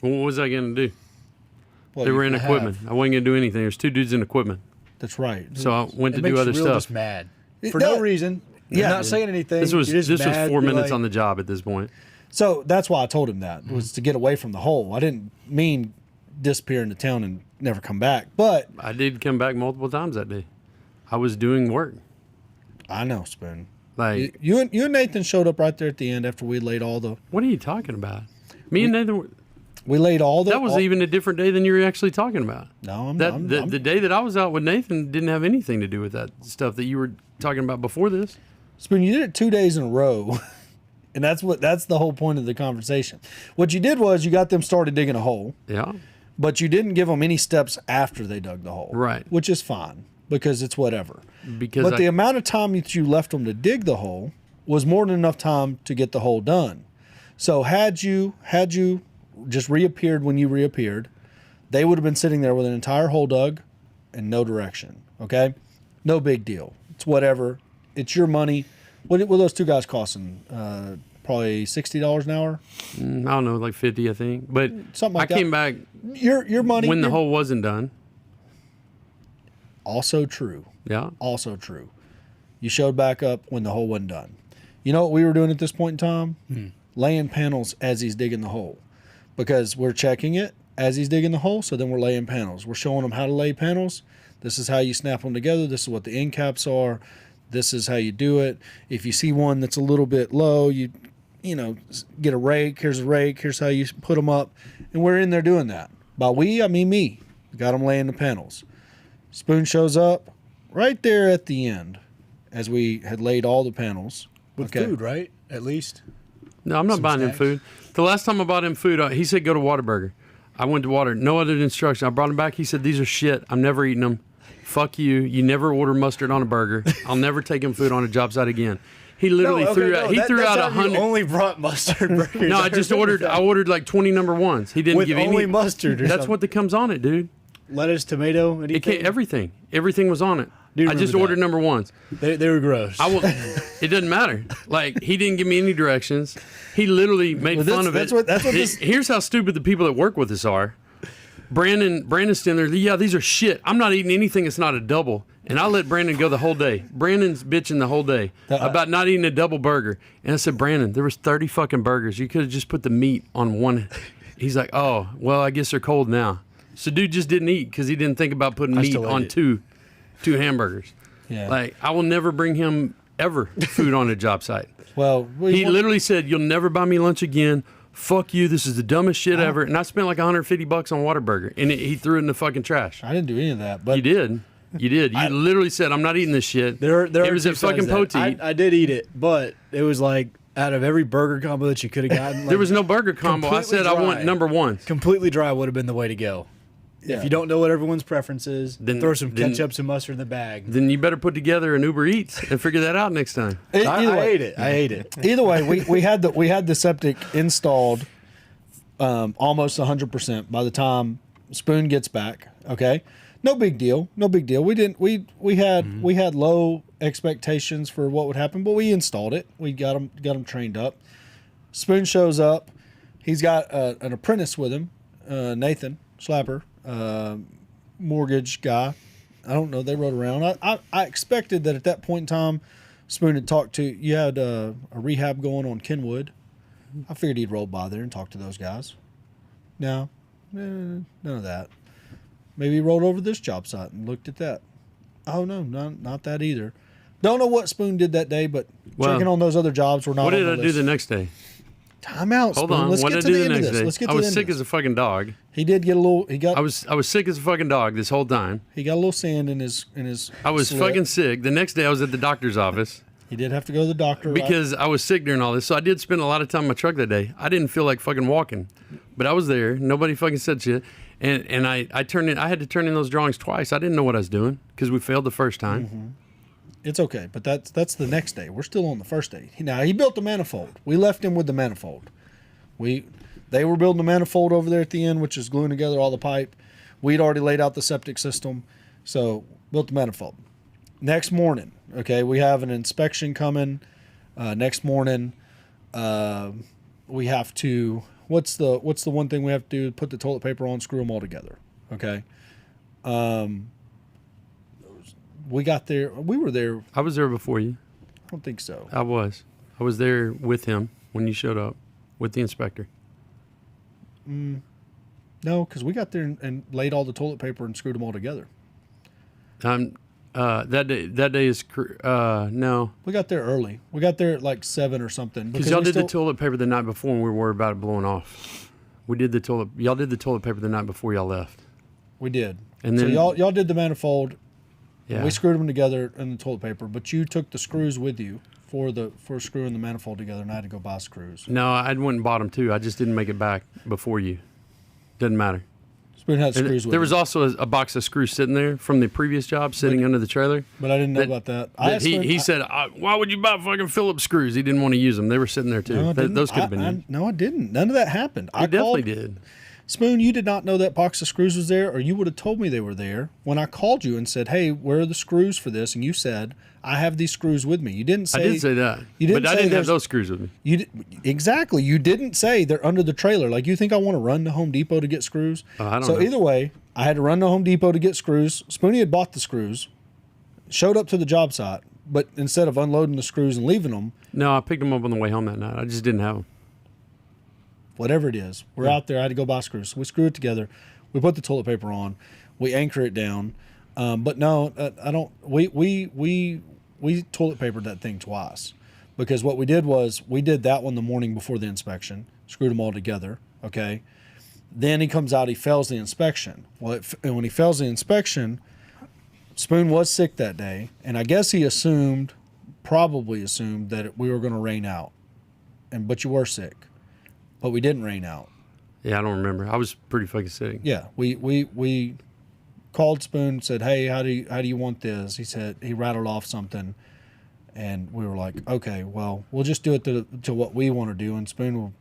Well, what was I going to do? Well, They were you in have. equipment. I wasn't going to do anything. There's 2 dudes in equipment. That's right. So I went to It do makes other you real stuff. just mad It for no does. reason. Yeah, You're not dude. saying anything. This was You're just was mad. 4 You're minutes like, on the job at this point. So that's why I told him that was to get away from the hole. I didn't mean disappear into town and never come back, but I did come back multiple times that day. I was doing work. I know, Spoon. Like, You and Nathan showed up right there at the end after we laid all the what are you talking about? Me and Nathan, that was all- even a different day than you were actually talking about. No, The day that I was out with Nathan didn't have anything to do with that stuff that you were talking about before this. Spoon, you did it 2 days in a row. And that's the whole point of the conversation. What you did was you got them started digging a hole, Yeah. but you didn't give them any steps after they dug the hole. Right. Which is fine because it's whatever. Because But the amount of time that you left them to dig the hole was more than enough time to get the hole done. So had you just reappeared when you reappeared, they would have been sitting there with an entire hole dug and no direction. Okay? No big deal. It's whatever. It's your money. What were those 2 guys costing? Probably $60 an hour. I don't know, like 50, I think. But Something like I came that. back Your money. when the hole wasn't done. Also true. Yeah. Also true. You showed back up when the hole wasn't done. You know what we were doing at this point in time? Laying panels as he's digging the hole. Because we're checking it as he's digging the hole, so then we're laying panels. We're showing him how to lay panels. This is how you snap them together. This is what the end caps are. This is how you do it. If you see one that's a little bit low, you get a rake. Here's a rake. Here's how you put them up. And we're in there doing that. By we, I mean me. Got them laying the panels. Spoon shows up right there at the end as we had laid all the panels. with food, right? At least. No, I'm not Some buying him snacks. food. The last time I bought him food, he said go to Whataburger. I went to Water. No other instruction. I brought him back. He said, these are shit. I'm never eating them. Fuck you. You never order mustard on a burger. I'll never take him food on a job site again. He literally threw out. He threw out 100. Only brought mustard burgers. No, I ordered like 20 number ones. He didn't with give only any. mustard. Or That's something. what that comes on it, dude. Lettuce, tomato, anything. It can't, everything. Everything was on it. Do you I just remember ordered that? number ones. They were gross. I will. It doesn't matter. Like, he didn't give me any directions. He literally made fun of that's it. what this- Here's how stupid the people that work with us are. Brandon's standing there. Yeah, these are shit. I'm not eating anything that's not a double. And I let Brandon go the whole day. Brandon's bitching the whole day about not eating a double burger. And I said, Brandon, there was 30 fucking burgers. You could have just put the meat on one. He's like, oh, well, I guess they're cold now. So dude just didn't eat because he didn't think about putting meat still ate on it. two hamburgers. Yeah. Like, I will never bring him ever food on a job site. Well, He literally said, you'll never buy me lunch again. Fuck you. This is the dumbest shit ever. And I spent like $150 on Whataburger. And he threw it in the fucking trash. I didn't do any of that, but You did. You did. You literally said, I'm not eating this shit. There it are was two at fucking sides to that. Poteet. I did eat it, but it was like out of every burger combo that you could have gotten, like, There was no burger combo. I completely said I want dry. number ones. completely dry would have been the way to go. Yeah. If you don't know what everyone's preference is, Then- throw some then- ketchup, some mustard in the bag. Then you better put together an Uber Eats and figure that out next time. I ate it. I ate it. Either way, we had the septic installed almost 100% by the time Spoon gets back. Okay, no big deal. No big deal. We had low expectations for what would happen, but we installed it. We got them trained up. Spoon shows up. He's got an apprentice with him, Nathan Slapper, mortgage guy. I don't know. They rode around. I expected that at that point in time, Spoon had talked to. You had a rehab going on Kenwood. I figured he'd roll by there and talk to those guys. No, none of that. Maybe he rolled over this job site and looked at that. Oh no, not that either. Don't know what Spoon did that day, but Well, checking on those other jobs were not. What on did the I do list. the next day? Time out. Hold Spoon. on. Let's What get did I to do the the end of next this. day? Let's get I to the was end sick of as this. a fucking dog. He did get a little. I was sick as a fucking dog this whole time. He got a little sand in his. I was slit. fucking sick. The next day I was at the doctor's office. He did have to go to the doctor Because I was sick during all this. So I did spend a lot of time in my truck that day. I didn't feel like fucking walking. But I was there. Nobody fucking said shit. And I turned in, I had to turn in those drawings twice. I didn't know what I was doing because we failed the first time. Mm-hmm. It's okay, but that's the next day. We're still on the first day. Now he built the manifold. We left him with the manifold. They were building the manifold over there at the end, which is gluing together all the pipe. We'd already laid out the septic system, so built the manifold. Next morning, okay, we have an inspection coming. Next morning, we have to. What's the one thing we have to do? Put the toilet paper on, screw them all together. Okay. We got there. We were there. I was there before you. I don't think so. I was there with him when you showed up with the inspector. No, because we got there and laid all the toilet paper and screwed them all together. That day is no, We got there early. We got there at like 7 or something. because y'all did the toilet paper the night before and we were worried about it blowing off. Y'all did the toilet paper the night before y'all left. We did. And then so y'all did the manifold. yeah, We screwed them together in the toilet paper, but you took the screws with you for screwing the manifold together, and I had to go buy screws. no, I went and bought them too. I just didn't make it back before you. Doesn't matter. Spoon had And screws with there him, was also a box of screws sitting there from the previous job sitting under the trailer. but I didn't know that- about that. He said, "Why would you buy fucking Phillips screws?" He didn't want to use them. They were sitting there too. No, I didn't. Those could have been used. No, I didn't. None of that happened. He definitely did. Spoon, you did not know that box of screws was there, or you would have told me they were there when I called you and said, "Hey, where are the screws for this?" And you said, "I have these screws with me." You didn't say. I did say that. You didn't but I say didn't have there's- those screws with me. Exactly. You didn't say they're under the trailer. Like, you think I want to run to Home Depot to get screws? I don't So know. either way, I had to run to Home Depot to get screws. Spoonie had bought the screws, showed up to the job site, but instead of unloading the screws and leaving them, No, I picked them up on the way home that night. I just didn't have them. whatever it is, we're out there. I had to go buy screws. So we screw it together. We put the toilet paper on. We anchor it down. But no, I don't. We toilet papered that thing twice, because what we did was we did that one the morning before the inspection, screwed them all together. Okay. Then he comes out. He fails the inspection. Well, and when he fails the inspection, Spoon was sick that day, and I guess he probably assumed that we were going to rain out, but you were sick, but we didn't rain out. Yeah, I don't remember. I was pretty fucking sick. Yeah, we called Spoon, said, "Hey, how do you want this?" He said, he rattled off something, and we were like, "Okay, well, we'll just do it to what we want to do." And Spoon will,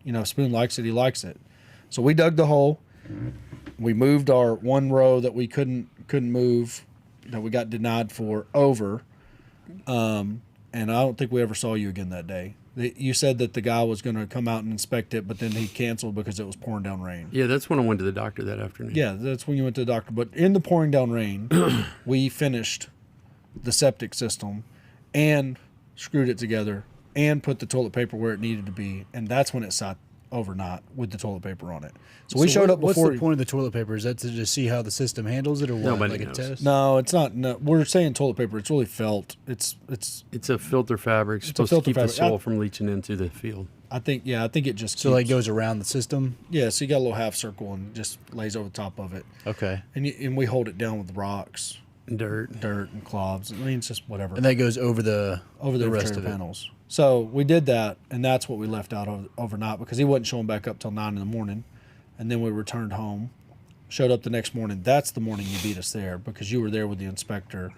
if Spoon likes it, he likes it. So we dug the hole. We moved our one row that we couldn't move, that we got denied for, over. And I don't think we ever saw you again that day. You said that the guy was going to come out and inspect it, but then he canceled because it was pouring down rain. Yeah, that's when I went to the doctor that afternoon. Yeah, that's when you went to the doctor. But in the pouring down rain, we finished the septic system and screwed it together and put the toilet paper where it needed to be. And that's when it sat overnight with the toilet paper on it. So we showed up before. What's the point of the toilet paper? Is that to just see how the system handles it, or what? Nobody like a knows. test? No, it's not. No, we're saying toilet paper. It's really felt. It's It's a filter fabric. It's a Supposed filter to keep fabric. the soil from leaching into the field. I think it just So like keeps- goes around the system. Yeah, so you got a little half circle and just lays over the top of it. Okay. And we hold it down with rocks, Dirt. and clods. I mean, it's just whatever. And that goes over the rest refrigerator of it. panels. So we did that, and that's what we left out overnight, because he wasn't showing back up till 9 in the morning. And then we returned home, showed up the next morning. That's the morning you beat us there, because you were there with the inspector.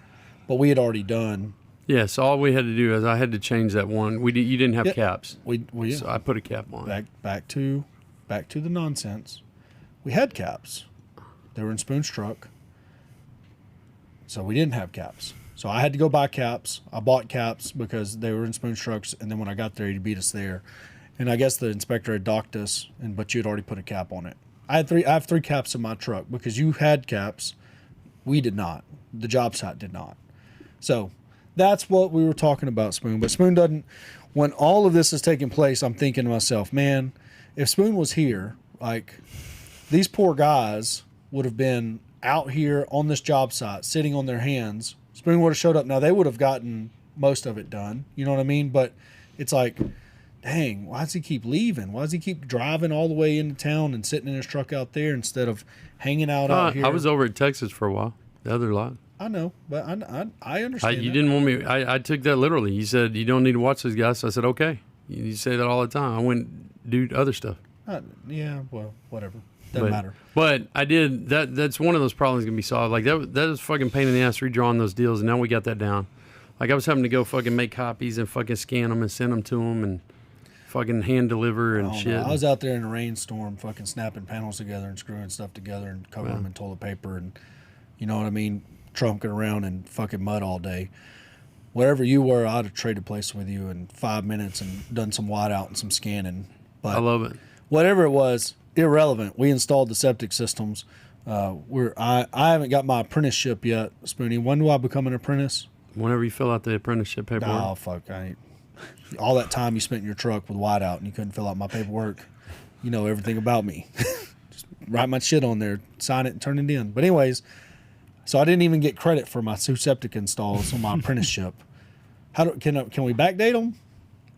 But we had already done. Yeah, so all we had to do is I had to change that one. You didn't have Yep. caps. We So I put a cap on. back to the nonsense. We had caps. They were in Spoon's truck. So we didn't have caps. So I had to go buy caps. I bought caps because they were in Spoon's trucks, and then when I got there, he beat us there. And I guess the inspector had docked us, but you had already put a cap on it. I have three caps in my truck because you had caps. We did not. The job site did not. So that's what we were talking about, Spoon. But Spoon doesn't. When all of this is taking place, I'm thinking to myself, man, if Spoon was here, like, these poor guys would have been out here on this job site, sitting on their hands. Spoon would have showed up. Now, they would have gotten most of it done. You know what I mean? But it's like, dang, why does he keep leaving? Why does he keep driving all the way into town and sitting in his truck out there instead of hanging out here? I was over at Texas for a while. The other lot. I know, but I understand. You that. didn't want me. I took that literally. You said you don't need to watch those guys. So I said okay. You say that all the time. I went do other stuff. Yeah, well, whatever. Doesn't matter. But I did that. That's one of those problems gonna be solved. Like that was fucking pain in the ass redrawing those deals, and now we got that down. Like I was having to go fucking make copies and fucking scan them and send them to them and fucking hand deliver and shit. I was out there in a rainstorm, fucking snapping panels together and screwing stuff together and covering them in toilet paper and, you know what I mean, trunking around in fucking mud all day. Wherever you were, I'd have traded places with you in 5 minutes and done some whiteout and some scanning. I love it. Whatever it was, irrelevant. We installed the septic systems. I haven't got my apprenticeship yet, Spoonie. When do I become an apprentice? Whenever you fill out the apprenticeship paperwork. Oh fuck! All that time you spent in your truck with whiteout and you couldn't fill out my paperwork. You know everything about me. Just write my shit on there, sign it, and turn it in. But anyways, so I didn't even get credit for my 2 septic installs on my apprenticeship. Can we backdate them?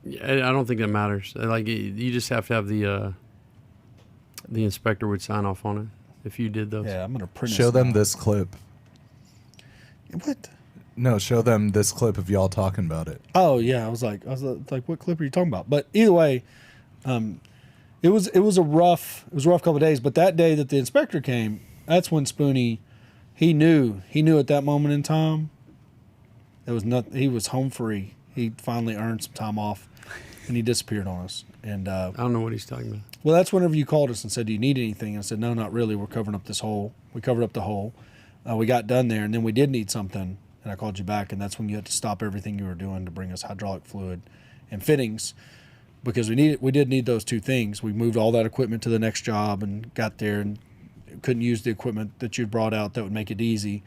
Yeah, I don't think that matters. Like you just have to have the inspector would sign off on it if you did those. Yeah, I'm gonna apprentice. Show them now. this clip. What? No, show them this clip of y'all talking about it. Oh yeah, I was like, what clip are you talking about? But either way, it was a rough couple of days. But that day that the inspector came, that's when Spoonie, he knew at that moment in time, he was home free. He finally earned some time off, and he disappeared on us. And I don't know what he's talking about. well, that's whenever you called us and said, "Do you need anything?" And I said, "No, not really. We're covering up this hole." We covered up the hole. We got done there, and then we did need something. And I called you back, and that's when you had to stop everything you were doing to bring us hydraulic fluid and fittings, because we did need those 2 things. We moved all that equipment to the next job and got there and couldn't use the equipment that you'd brought out that would make it easy.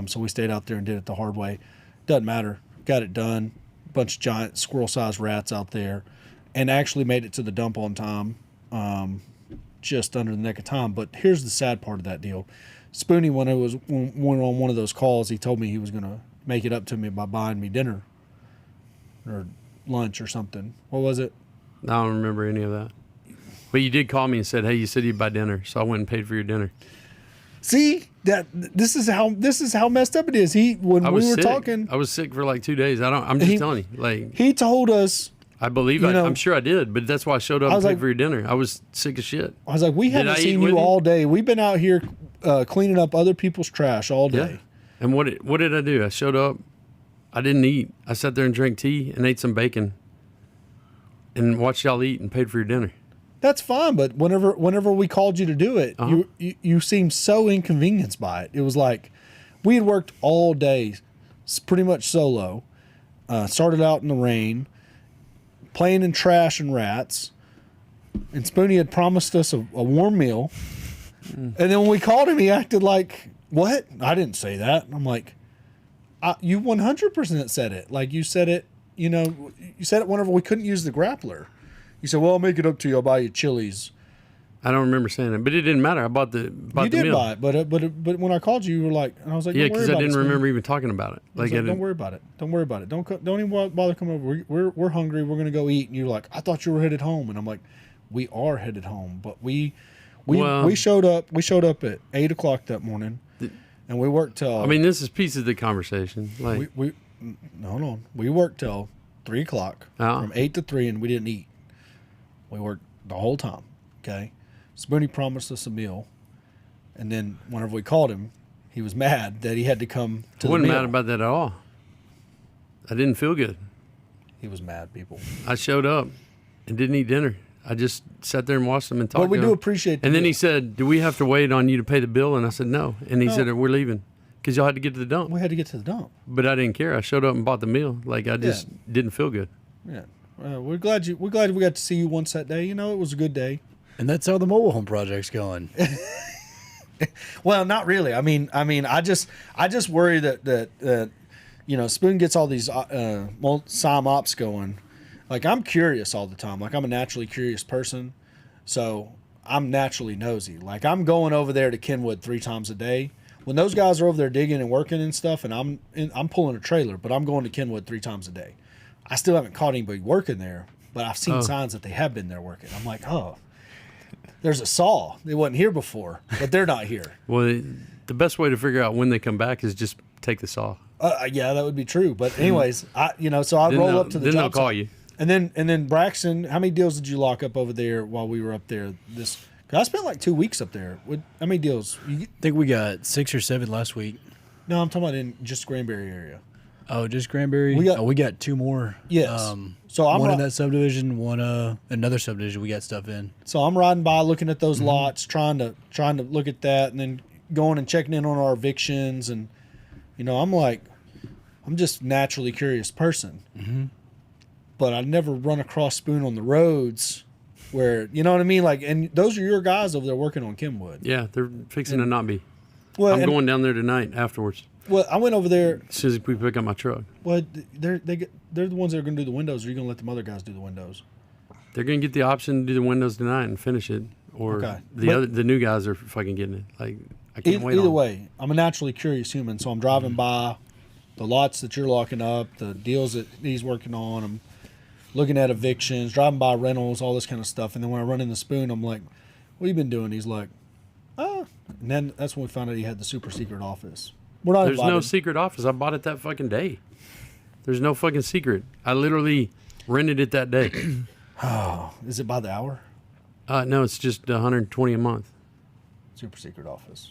So we stayed out there and did it the hard way. Doesn't matter. Got it done. Bunch of giant squirrel-sized rats out there, and actually made it to the dump on time, just under the nick of time. But here's the sad part of that deal. Spoonie, when on one of those calls, he told me he was going to make it up to me by buying me dinner or lunch or something. What was it? I don't remember any of that. But you did call me and said, "Hey, you said you'd buy dinner," so I went and paid for your dinner. See, this is how messed up it is. When I we was were sick. talking, I was sick for like 2 days. I'm just telling you, like he told us. I believe I'm sure I did, but that's why I showed up and paid for your dinner. I was sick as shit. I was like, we haven't seen you all day. We've been out here cleaning up other people's trash all day. Yeah. And what did I do? I showed up. I didn't eat. I sat there and drank tea and ate some bacon and watched y'all eat and paid for your dinner. That's fine, but whenever we called you to do it, you seemed so inconvenienced by it. It was like we had worked all day, pretty much solo. Started out in the rain, playing in trash and rats, and Spoonie had promised us a warm meal. And then when we called him, he acted like, "What? I didn't say that." And I'm like, "You 100% said it. Like you said it. You know, you said it whenever we couldn't use the grappler. You said, "Well, I'll make it up to you. I'll buy you Chili's." I don't remember saying that, but it didn't matter. I bought the meal. You did buy it, but when I called you, you were like, and I was like, Yeah, "Don't worry because I about didn't it, remember even talking about it. Like, don't worry about it. Don't worry about it. Don't even bother coming over. We're hungry. We're gonna go eat." And you're like, "I thought you were headed home," and I'm like, "We are headed home, but we showed up. We showed up at 8:00 that morning, and we worked till. I mean, this is piece of the conversation. Like hold on. We worked till 3:00 from 8 to 3, and we didn't eat. We worked the whole time. Okay, Spoonie promised us a meal, and then whenever we called him, he was mad that he had to come to I wasn't the meal. mad about that at all. I didn't feel good. He was mad, people. I showed up and didn't eat dinner. I just sat there and watched them and talked. But we to do them. appreciate. And then he said, "Do we have to wait on you to pay the bill?" And I said, "No." And he said, "We're leaving because y'all had to get to the dump." We had to get to the dump. But I didn't care. I showed up and bought the meal. Like I just didn't feel good. Yeah, we're glad we got to see you once that day. You know, it was a good day. And that's how the mobile home project's going. Well, not really. I mean, I just worry that you know, Spoon gets all these SIM ops going. Like, I'm curious all the time. Like, I'm a naturally curious person, so I'm naturally nosy. Like, I'm going over there to Kenwood 3 times a day. When those guys are over there digging and working and stuff, and I'm pulling a trailer, but I'm going to Kenwood 3 times a day. I still haven't caught anybody working there, but I've seen signs that they have been there working. I'm like, oh, there's a saw. They wasn't here before, but they're not here. Well, the best way to figure out when they come back is just take the saw. Yeah, that would be true. But anyways, so I'd roll up to the then job they'll call site. you. And then Braxton, how many deals did you lock up over there while we were up there? Cause I spent like 2 weeks up there. How many deals? I think we got 6 or 7 last week. No, I'm talking about in just Granbury area. Oh, just Granbury? We got 2 more. Yes. So I'm one in that subdivision, one another subdivision we got stuff in. So I'm riding by looking at those lots, trying to look at that, and then going and checking in on our evictions, and I'm just naturally curious person. Mm-hmm. But I never run across Spoon on the roads where you know what I mean. Like, and those are your guys over there working on Kenwood. Yeah, they're fixing to not be. Well, I'm going down there tonight afterwards. Well, I went over there. As soon as we pick up my truck. Well, they're the ones that are going to do the windows. Or are you going to let them other guys do the windows? They're going to get the option to do the windows tonight and finish it. Or Okay. the new guys are fucking getting it. Like, I can't wait. Either on. way, I'm a naturally curious human, so I'm driving by the lots that you're locking up, the deals that he's working on. I'm looking at evictions, driving by rentals, all this kind of stuff. And then when I run in the Spoon, I'm like, "What have you been doing?" He's like, "Oh." And then that's when we found out he had the super secret office. We're not There's invited. no secret office. I bought it that fucking day. There's no fucking secret. I literally rented it that day. Oh, is it by the hour? No, it's just 120 a month Super secret office.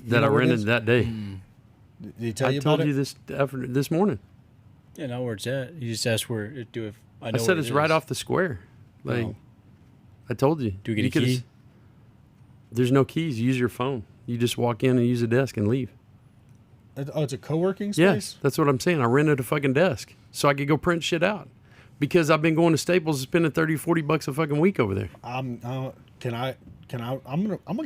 that know I where it rented is? that day. Did he tell I you told about you it? this morning. Yeah, know where it's at. You just asked where do if I know. I said where it's it right is. off the square. Like, Oh. I told you. Do we get You a could've- key? There's no keys. Use your phone. You just walk in and use a desk and leave. Oh, it's a co-working space? Yes, that's what I'm saying. I rented a fucking desk so I could go print shit out because I've been going to Staples and spending 30, 40 bucks a fucking week over there. I'm gonna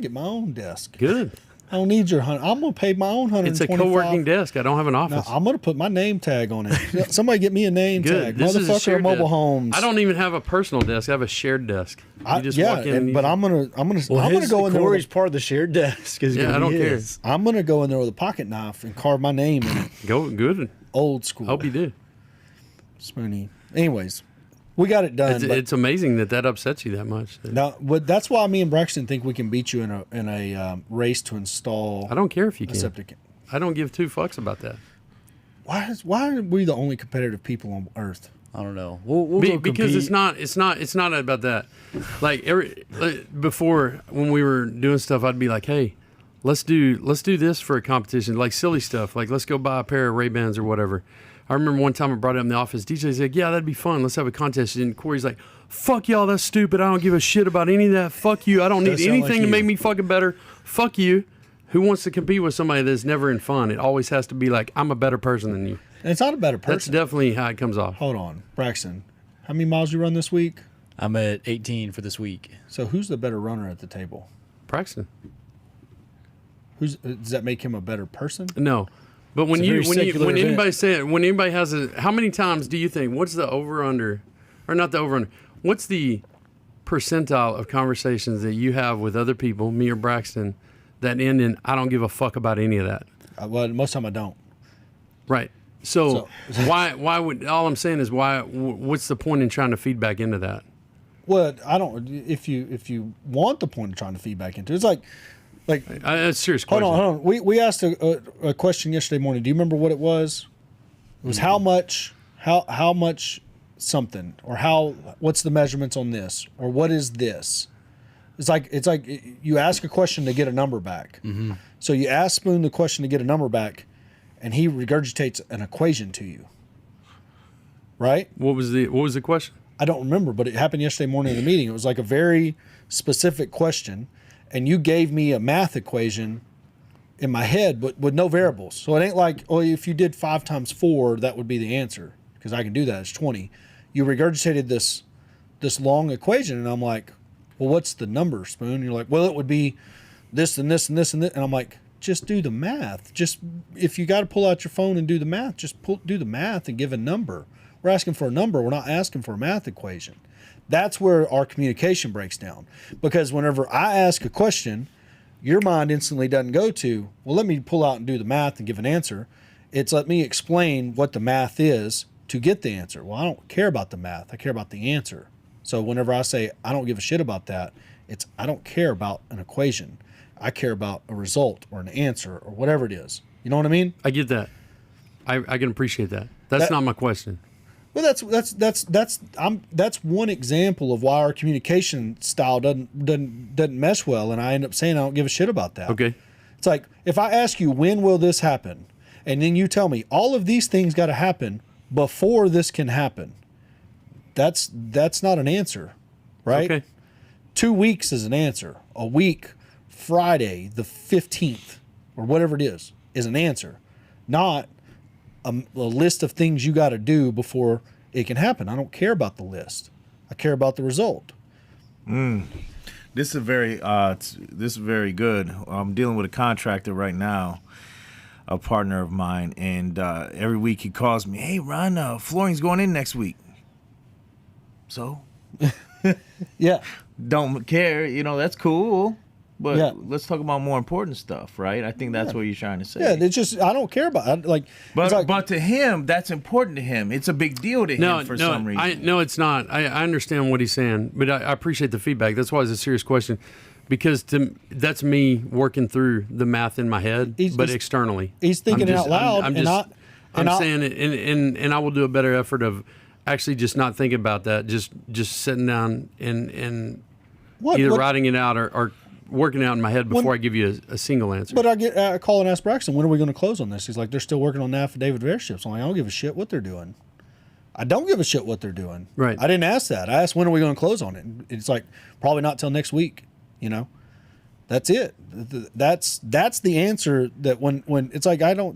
get my own desk. Good. I don't need your I'm gonna pay my own It's a 125. co-working desk. I don't have an No, office. I'm gonna put my name tag on it. Somebody get me a name Good. tag. This is a Motherfucker shared Mobile desk. Homes. I don't even have a personal desk. I have a shared desk. You just walk in. And but use I'm gonna Well, I'm gonna go in there. Corey's With part of the shared desk. Is Yeah, gonna I don't be care. his. I'm gonna go in there with a pocket knife and carve my name in it. Go good. Old school. Hope you do. Spoony. Anyways, we got it done. but It's amazing that upsets you that much. now, but that's why me and Braxton think we can beat you in a race to install I don't care if you a can. septic. I don't give two fucks about that. Why are we the only competitive people on Earth? I don't know. We'll go Because compete. it's not about that. Like before when we were doing stuff, I'd be like, hey, let's do this for a competition, like silly stuff, like let's go buy a pair of Ray-Bans or whatever. I remember one time I brought it up in the office. DJ's like, yeah, that'd be fun. Let's have a contest. And Corey's like, fuck y'all, that's stupid. I don't give a shit about any of that. Fuck you. I don't need Does sound anything like to you. make me fucking better. Fuck you. Who wants to compete with somebody that's never in fun? It always has to be like, I'm a better person than you. And it's not a better That's person. definitely how it comes off. Hold on, Braxton. How many miles you run this week? I'm at 18 for this week. So who's the better runner at the table? Braxton. Does that make him a better person? No, but when It's a you very secular when event. anybody say it, when anybody has a, how many times do you think? What's the over under, or not the over under? What's the percentile of conversations that you have with other people, me or Braxton, that end in I don't give a fuck about any of that? Well, most time I don't. Right. So why would all I'm saying is why? What's the point in trying to feed back into that? Well, I don't. If you want the point of trying to feed back into it, it's like That's a serious hold question. on. We asked a question yesterday morning. Do you remember what it was? It was how much something, or what's the measurements on this, or what is this? It's like you ask a question to get a number back. Mm-hmm. So you ask Spoon the question to get a number back, and he regurgitates an equation to you. Right? What was the question? I don't remember, but it happened yesterday morning in the meeting. It was like a very specific question, and you gave me a math equation in my head, but with no variables. So it ain't like, oh, if you did 5 times 4, that would be the answer, because I can do that. It's 20. You regurgitated this long equation, and I'm like, well, what's the number, Spoon? And you're like, well, it would be this and this and this and this. And I'm like, just do the math. Just if you got to pull out your phone and do the math, just do the math and give a number. We're asking for a number. We're not asking for a math equation. That's where our communication breaks down. Because whenever I ask a question, your mind instantly doesn't go to, well, let me pull out and do the math and give an answer. It's let me explain what the math is to get the answer. Well, I don't care about the math. I care about the answer. So whenever I say I don't give a shit about that, it's I don't care about an equation. I care about a result or an answer or whatever it is. You know what I mean? I get that. I can appreciate that. That's not my question. Well, that's one example of why our communication style doesn't mesh well, and I end up saying I don't give a shit about that. Okay. It's like if I ask you when will this happen, and then you tell me all of these things got to happen before this can happen. That's not an answer, right? Okay. 2 weeks is an answer. A week, Friday the 15th, or whatever it is an answer, not a list of things you got to do before it can happen. I don't care about the list. I care about the result. This is very good. I'm dealing with a contractor right now, a partner of mine, and every week he calls me, "Hey, Ron, flooring's going in next week." So, Yeah. don't care. That's cool. But Yeah. let's talk about more important stuff, right? I think that's what you're trying to say. Yeah, it's just I don't care about it. Like, it's like, But to him, that's important to him. It's a big deal to him for some reason. No, it's not. I understand what he's saying, but I appreciate the feedback. That's why it's a serious question, because that's me working through the math in my head, but externally. he's thinking it out loud, I'm saying it, and I will do a better effort of actually just not thinking about that, just sitting down and either writing it out or working out in my head before I give you a single answer. But I get a call and ask Braxton, when are we going to close on this? He's like, they're still working on the affidavit of airships. I'm like, I don't give a shit what they're doing. I don't give a shit what they're doing. Right. I didn't ask that. I asked, when are we going to close on it? And it's like, probably not till next week. That's it. That's the answer. That when it's like, I don't.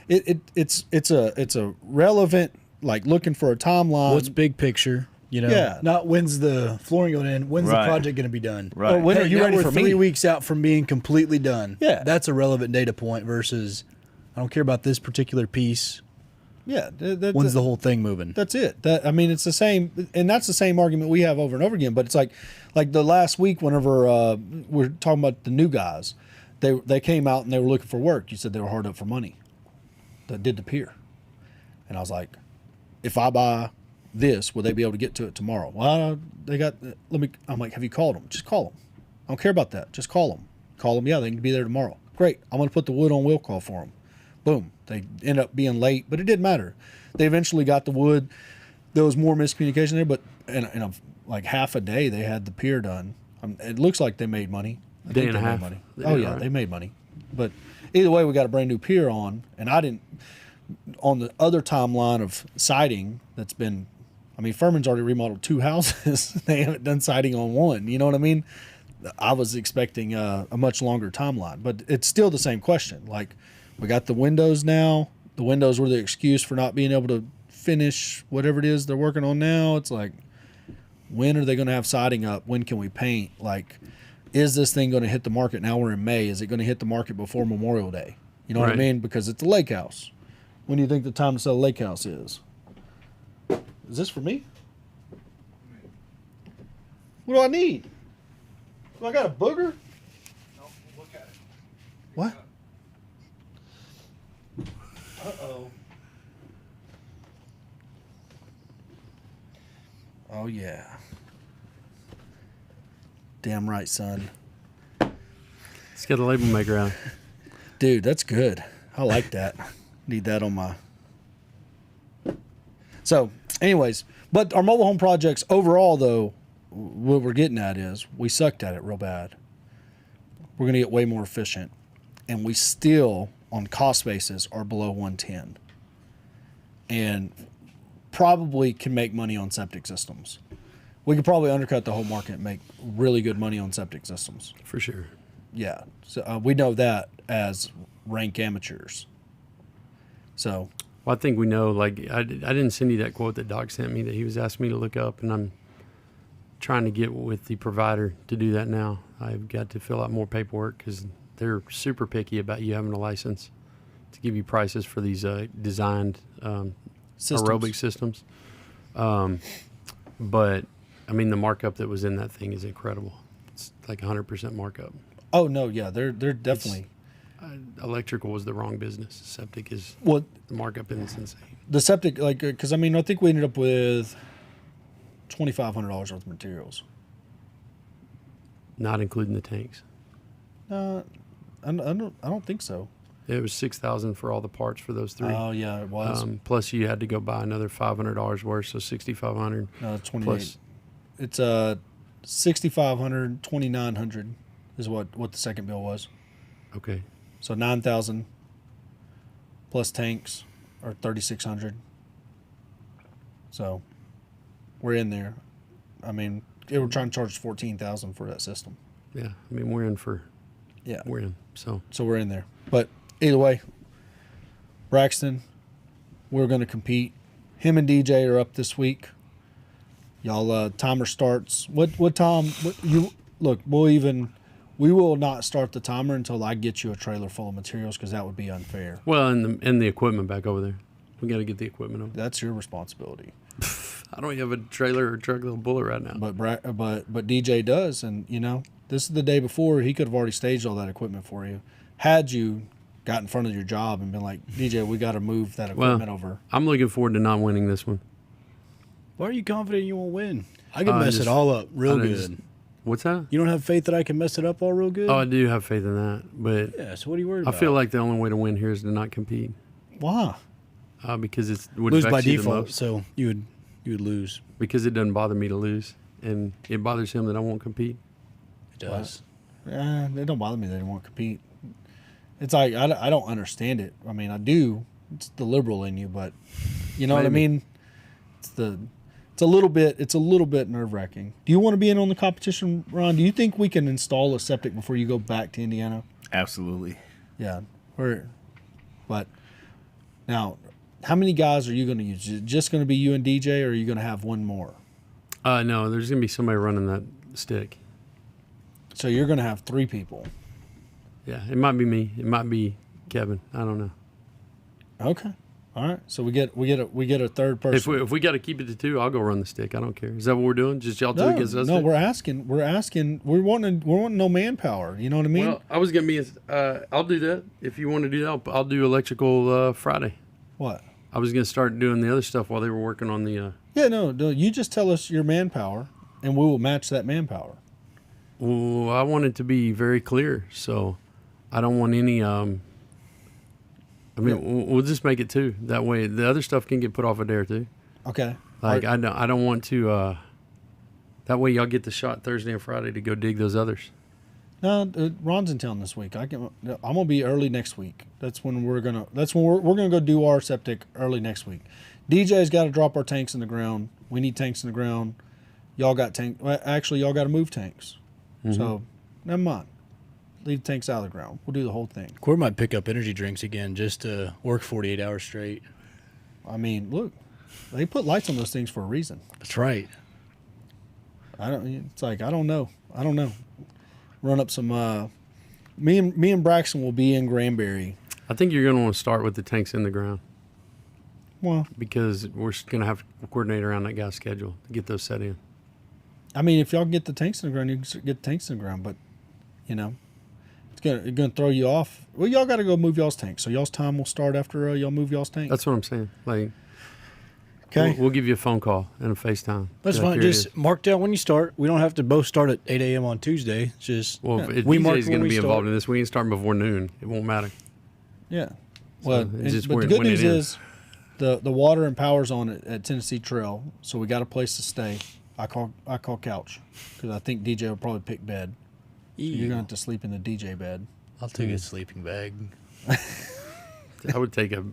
It's a relevant, like, looking for a timeline. What's big picture? Yeah. Not when's the flooring going in, when's Right. the project going to be done? Right. Or when are you Now ready we're for 3 me? weeks out from being completely done. Yeah. That's a relevant data point versus I don't care about this particular piece. Yeah. When's the whole thing moving? That's it. It's the same, and that's the same argument we have over and over again. But it's like the last week, whenever we're talking about the new guys, they came out and they were looking for work. You said they were hard up for money. That did the pier, and I was like, if I buy this, will they be able to get to it tomorrow? Well, I'm like, have you called them? Just call them. I don't care about that. Just call them. Call them. Yeah, they can be there tomorrow. Great. I'm going to put the wood on will call for them. Boom. They end up being late, but it didn't matter. They eventually got the wood. There was more miscommunication there, but in like half a day, they had the pier done. It looks like they made money. I Day think and a they made half. money. They Oh did yeah, all right. they made money. But either way, we got a brand new pier on, and I didn't. On the other timeline of siding, that's been. Furman's already remodeled 2 houses. They haven't done siding on 1. You know what I mean? I was expecting a much longer timeline, but it's still the same question. Like, we got the windows now. The windows were the excuse for not being able to finish whatever it is they're working on now. It's like, when are they going to have siding up? When can we paint? Like, is this thing going to hit the market? Now we're in May. Is it going to hit the market before Memorial Day? You know what I Right. mean? Because it's a lake house. When do you think the time to sell a lake house is? Is this for me? What do I need? Do I got a booger? No, look at it. What? Uh-oh. Oh, yeah. Damn right, son. Let's get a label maker out. Dude, that's good. I like that. Need that on my... So, anyways, but our mobile home projects overall, though, what we're getting at is we sucked at it real bad. We're going to get way more efficient. And we still, on cost basis, are below 110. And probably can make money on septic systems. We could probably undercut the whole market and make really good money on septic systems. For sure. Yeah. So we know that as rank amateurs. So... Well, I think we know, like, I didn't send you that quote that Doc sent me that he was asking me to look up, and I'm trying to get with the provider to do that now. I've got to fill out more paperwork because they're super picky about you having a license to give you prices for these designed aerobic systems. But, the markup that was in that thing is incredible. It's like 100% markup. Oh, no, yeah, they're definitely... Electrical was the wrong business. Septic is... Well, the markup is insane. the septic, like, because, I think we ended up with $2,500 worth of materials. Not including the tanks. I don't think so. It was $6,000 for all the parts for those 3. Oh, yeah, it was. Plus, you had to go buy another $500 worth, so $6,500. No, it's 28. Plus, It's $6,500, $2,900 is what the second bill was. okay. So $9,000 plus tanks are $3,600. So we're in there. They were trying to charge $14,000 for that system. Yeah, we're in for. Yeah. We're in. So we're in there. But either way, Braxton, we're going to compete. Him and DJ are up this week. Y'all timer starts. What time? You look. We will not start the timer until I get you a trailer full of materials because that would be unfair. Well, and the equipment back over there. We got to get the equipment over. That's your responsibility. I don't have a trailer or truck that'll pull it right now. But DJ does, and this is the day before. He could have already staged all that equipment for you. Had you got in front of your job and been like, DJ, we got to move that equipment over. I'm looking forward to not winning this one. Why are you confident you won't win? I can mess it all up real good. What's that? You don't have faith that I can mess it up all real good? Oh, I do have faith in that, but yeah. So what are you worried I about? feel like the only way to win here is to not compete. Why? Because it would lose vex by you the default. most. So you would lose. Because it doesn't bother me to lose, and it bothers him that I won't compete. It does. Yeah, it don't bother me that they won't compete. It's like I don't understand it. I mean, I do. It's the liberal in you, but you know what I Maybe. mean. It's a little bit nerve wracking. Do you want to be in on the competition, Ron? Do you think we can install a septic before you go back to Indiana? Absolutely. Yeah. But now, how many guys are you going to use? Is it just going to be you and DJ, or are you going to have one more? No, there's gonna be somebody running that stick. So you're going to have 3 people. Yeah, it might be me. It might be Kevin. I don't know. Okay. All right. So we get a third person. If we got to keep it to 2, I'll go run the stick. I don't care. Is that what we're doing? Just y'all 2 no, against us? no, 2? we're asking. We're wanting no manpower. You know what I mean? Well, I was gonna be. I'll do that. If you want to do that, I'll do electrical Friday. What? I was gonna start doing the other stuff while they were working on the. Yeah, no. You just tell us your manpower, and we will match that manpower. Well, I want it to be very clear, so I don't want any. I mean, we'll just make it 2. That way, the other stuff can get put off a day or 2. Okay. Like I don't want to. That way, y'all get the shot Thursday and Friday to go dig those others. No, Ron's in town this week. I'm gonna be early next week. That's when we're gonna go do our septic early next week. DJ's got to drop our tanks in the ground. We need tanks in the ground. Y'all got tank. Well, actually, y'all got to move tanks. So, never mind. Leave tanks out of the ground. We'll do the whole thing. Corey might pick up energy drinks again just to work 48 hours straight. I mean, look, they put lights on those things for a reason. That's right. It's like I don't know. Run up some. Me and Braxton will be in Granbury. I think you're gonna want to start with the tanks in the ground. Well, Because we're going to have to coordinate around that guy's schedule to get those set in. I mean, if y'all get the tanks in the ground, you can get the tanks in the ground. But, it's gonna throw you off. Well, y'all got to go move y'all's tanks. So y'all's time will start after y'all move y'all's tank. That's what I'm saying. Like, Okay. we'll give you a phone call and a FaceTime. That's Yeah, fine. here it Just is. mark down when you start. We don't have to both start at 8 a.m. on Tuesday. It's just Well, if we mark DJ's when going to we be start. involved in this, we ain't starting before noon. It won't matter. Yeah. Well, it's just but where- the good when it news is. is the water and power's on it at Tennessee Trail, so we got a place to stay. I call couch because I think DJ will probably pick bed. So you're gonna have to sleep in the DJ bed. I'll take a sleeping bag. I would take a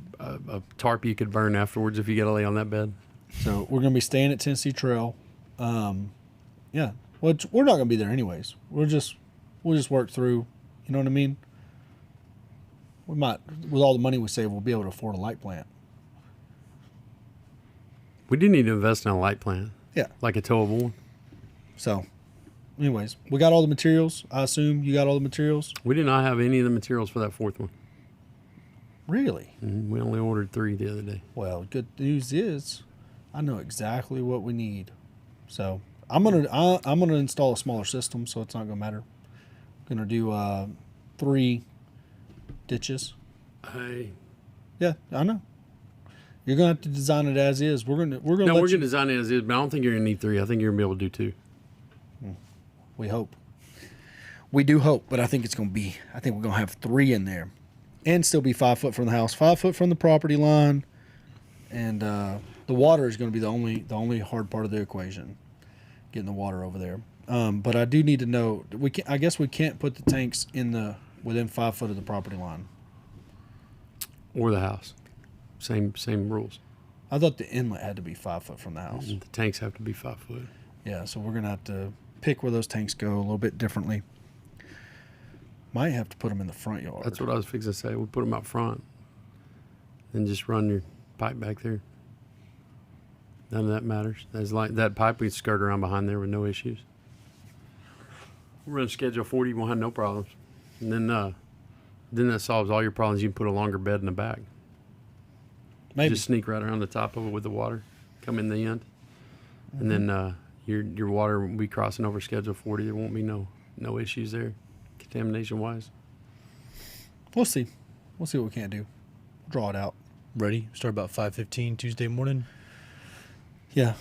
tarp you could burn afterwards if you got to lay on that bed. So we're gonna be staying at Tennessee Trail. Yeah. Well, we're not gonna be there anyways. We'll just work through. You know what I mean? We might, with all the money we save, we'll be able to afford a light plant. We do need to invest in a light plant, Yeah. like a towable one. So, anyways, we got all the materials. I assume you got all the materials. We did not have any of the materials for that 4th one. Really? We only ordered 3 the other day. Well, good news is, I know exactly what we need. So I'm gonna install a smaller system, so it's not gonna matter. Gonna do 3 ditches. Yeah, I know. You're gonna have to design it as is. We're gonna No, we're let going you, to design it as is, but I don't think you're going to need 3. I think you're going to be able to do 2. We hope. We do hope, but I think we're gonna have 3 in there, and still be 5 foot from the house, 5 foot from the property line, and the water is gonna be the only hard part of the equation, getting the water over there. But I do need to know I guess we can't put the tanks within 5 foot of the property line. Or the house. Same rules. I thought the inlet had to be 5 foot from the house. The tanks have to be 5 foot. Yeah, so we're gonna have to pick where those tanks go a little bit differently. Might have to put them in the front yard. That's what I was fixing to say. We put them out front and just run your pipe back there. None of that matters. As like that pipe, we skirt around behind there with no issues. We're on schedule 40. We'll have no problems. And then that solves all your problems. You can put a longer bed in the back. Maybe. Just sneak right around the top of it with the water. Come in the end. And then your water will be crossing over schedule 40. There won't be no issues there, contamination wise. We'll see. We'll see what we can do. Draw it out. Ready? Start about 5:15 Tuesday morning. Yeah.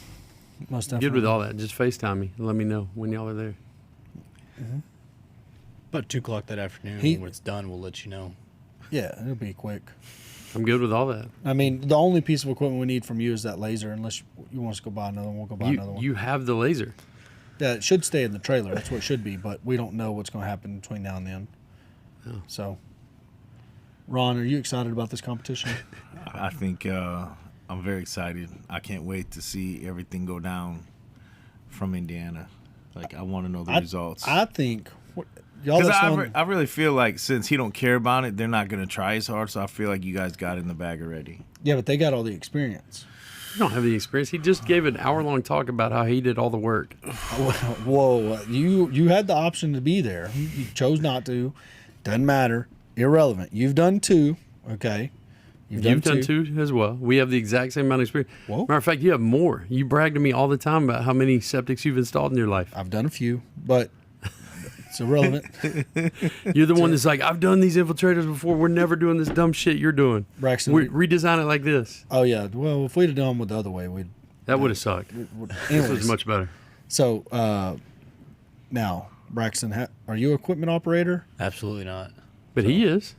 Most definitely. Good with all that. Just FaceTime me and let me know when y'all are there. About 2 o'clock that afternoon. He- when it's done, we'll let you know. Yeah, it'll be quick. I'm good with all that. I mean, the only piece of equipment we need from you is that laser. Unless you want us to go buy another one, we'll go buy another one. You have the laser. Yeah, it should stay in the trailer. That's what it should be. But we don't know what's going to happen between now and then. Oh. So, Ron, are you excited about this competition? I think I'm very excited. I can't wait to see everything go down from Indiana. Like, I want to know the results. I think y'all. Because I really feel like since he don't care about it, they're not going to try as hard. So I feel like you guys got it in the bag already. Yeah, but they got all the experience. You don't have the experience. He just gave an hour-long talk about how he did all the work. Whoa, you had the option to be there. You chose not to. Doesn't matter. Irrelevant. You've done 2. Okay. You've done 2 as well. We have the exact same amount of experience. Whoa. Matter of fact, you have more. You brag to me all the time about how many septics you've installed in your life. I've done a few, but it's irrelevant. You're the one that's like, I've done these infiltrators before. We're never doing this dumb shit you're doing. Braxton. Redesign it like this. Oh yeah. Well, if we'd have done it the other way, we'd. That would have sucked. This Anyways, was much better. So now, Braxton, are you an equipment operator? Absolutely not. But he is.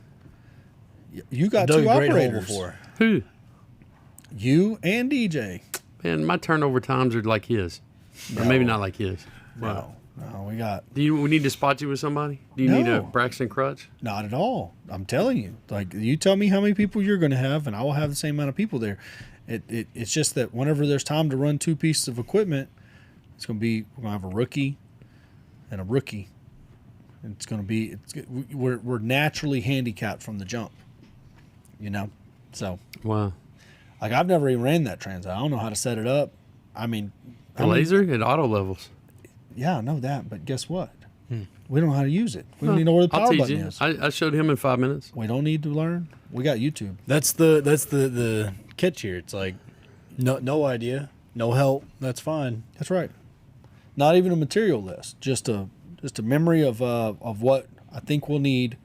You got Dug 2 a great hole operators. before. Who? You and DJ. Man, my turnover times are like his. Or maybe not like his. Wow. No, we got We need to spot you with somebody? Do you need a No. Braxton crutch? not at all. I'm telling you. Like you tell me how many people you're going to have, and I will have the same amount of people there. It's just that whenever there's time to run 2 pieces of equipment, we're going to have a rookie and a rookie. And it's going to be we're naturally handicapped from the jump. You know, so Wow. like I've never even ran that transit. I don't know how to set it up. I mean, The laser at auto levels. Yeah, I know that, but guess what? We don't know how to use it. We don't even know where the I'll power teach button you. is. I showed him in 5 minutes. We don't need to learn. We got YouTube. That's the catch here. It's like no idea, no help. That's fine. That's right. Not even a material list. Just a memory of what I think we'll need.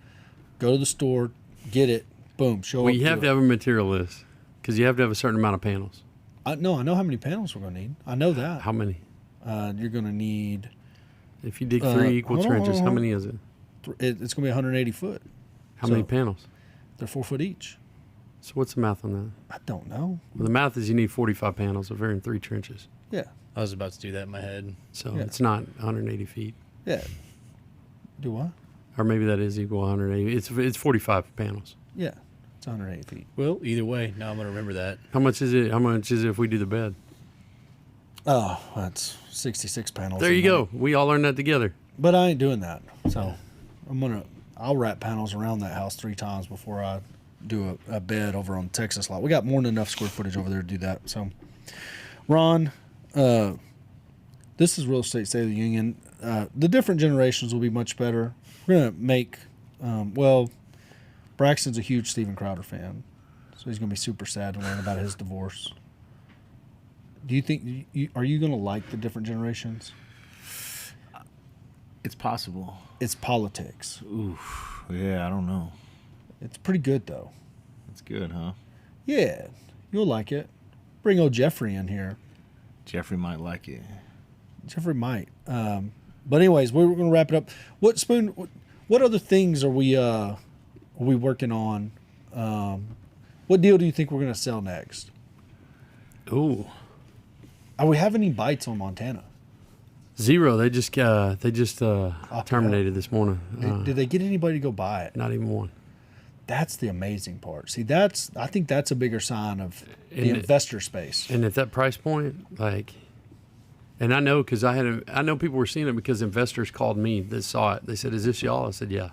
Go to the store, get it. Boom. Show Well, up. you have to have a material list because you have to have a certain amount of panels. I know how many panels we're going to need. I know that. How many? You're going to need. If you dig 3 equal hold on, trenches, hold how on. many is it? It's going to be 180 foot. How So- many panels? They're 4 foot each. So what's the math on that? I don't know. Well, the math is you need 45 panels if they're in 3 trenches. Yeah. I was about to do that in my head. So Yeah. it's not 180 feet. Yeah. Do what? Or maybe that is equal 180. It's 45 panels. Yeah. It's 180 feet. Well, either way, now I'm gonna remember that. How much is it? How much is it if we do the bed? Oh, that's 66 panels. There in you there. go. We all learned that together. But I ain't doing that. So I'll wrap panels around that house 3 times before I do a bed over on the Texas lot. We got more than enough square footage over there to do that. So, Ron, this is Real Estate State of the Union. The different generations will be much better. We're going to make, Braxton's a huge Steven Crowder fan. So he's going to be super sad to learn about his divorce. Do you think, are you going to like the different generations? It's possible. It's politics. Oof. Yeah, I don't know. It's pretty good, though. It's good, huh? Yeah, you'll like it. Bring old Jeffrey in here. Jeffrey might like it. Jeffrey might. But anyways, we're going to wrap it up. What other things are we working on? What deal do you think we're going to sell next? Ooh. Are we having any bites on Montana? 0. They just terminated this morning. Did they get anybody to go buy it? Not even one. That's the amazing part. See, I think that's a bigger sign of the And investor space. And at that price point, like, and I know because I know people were seeing it because investors called me that saw it. They said, "Is this y'all?" I said, "Yeah."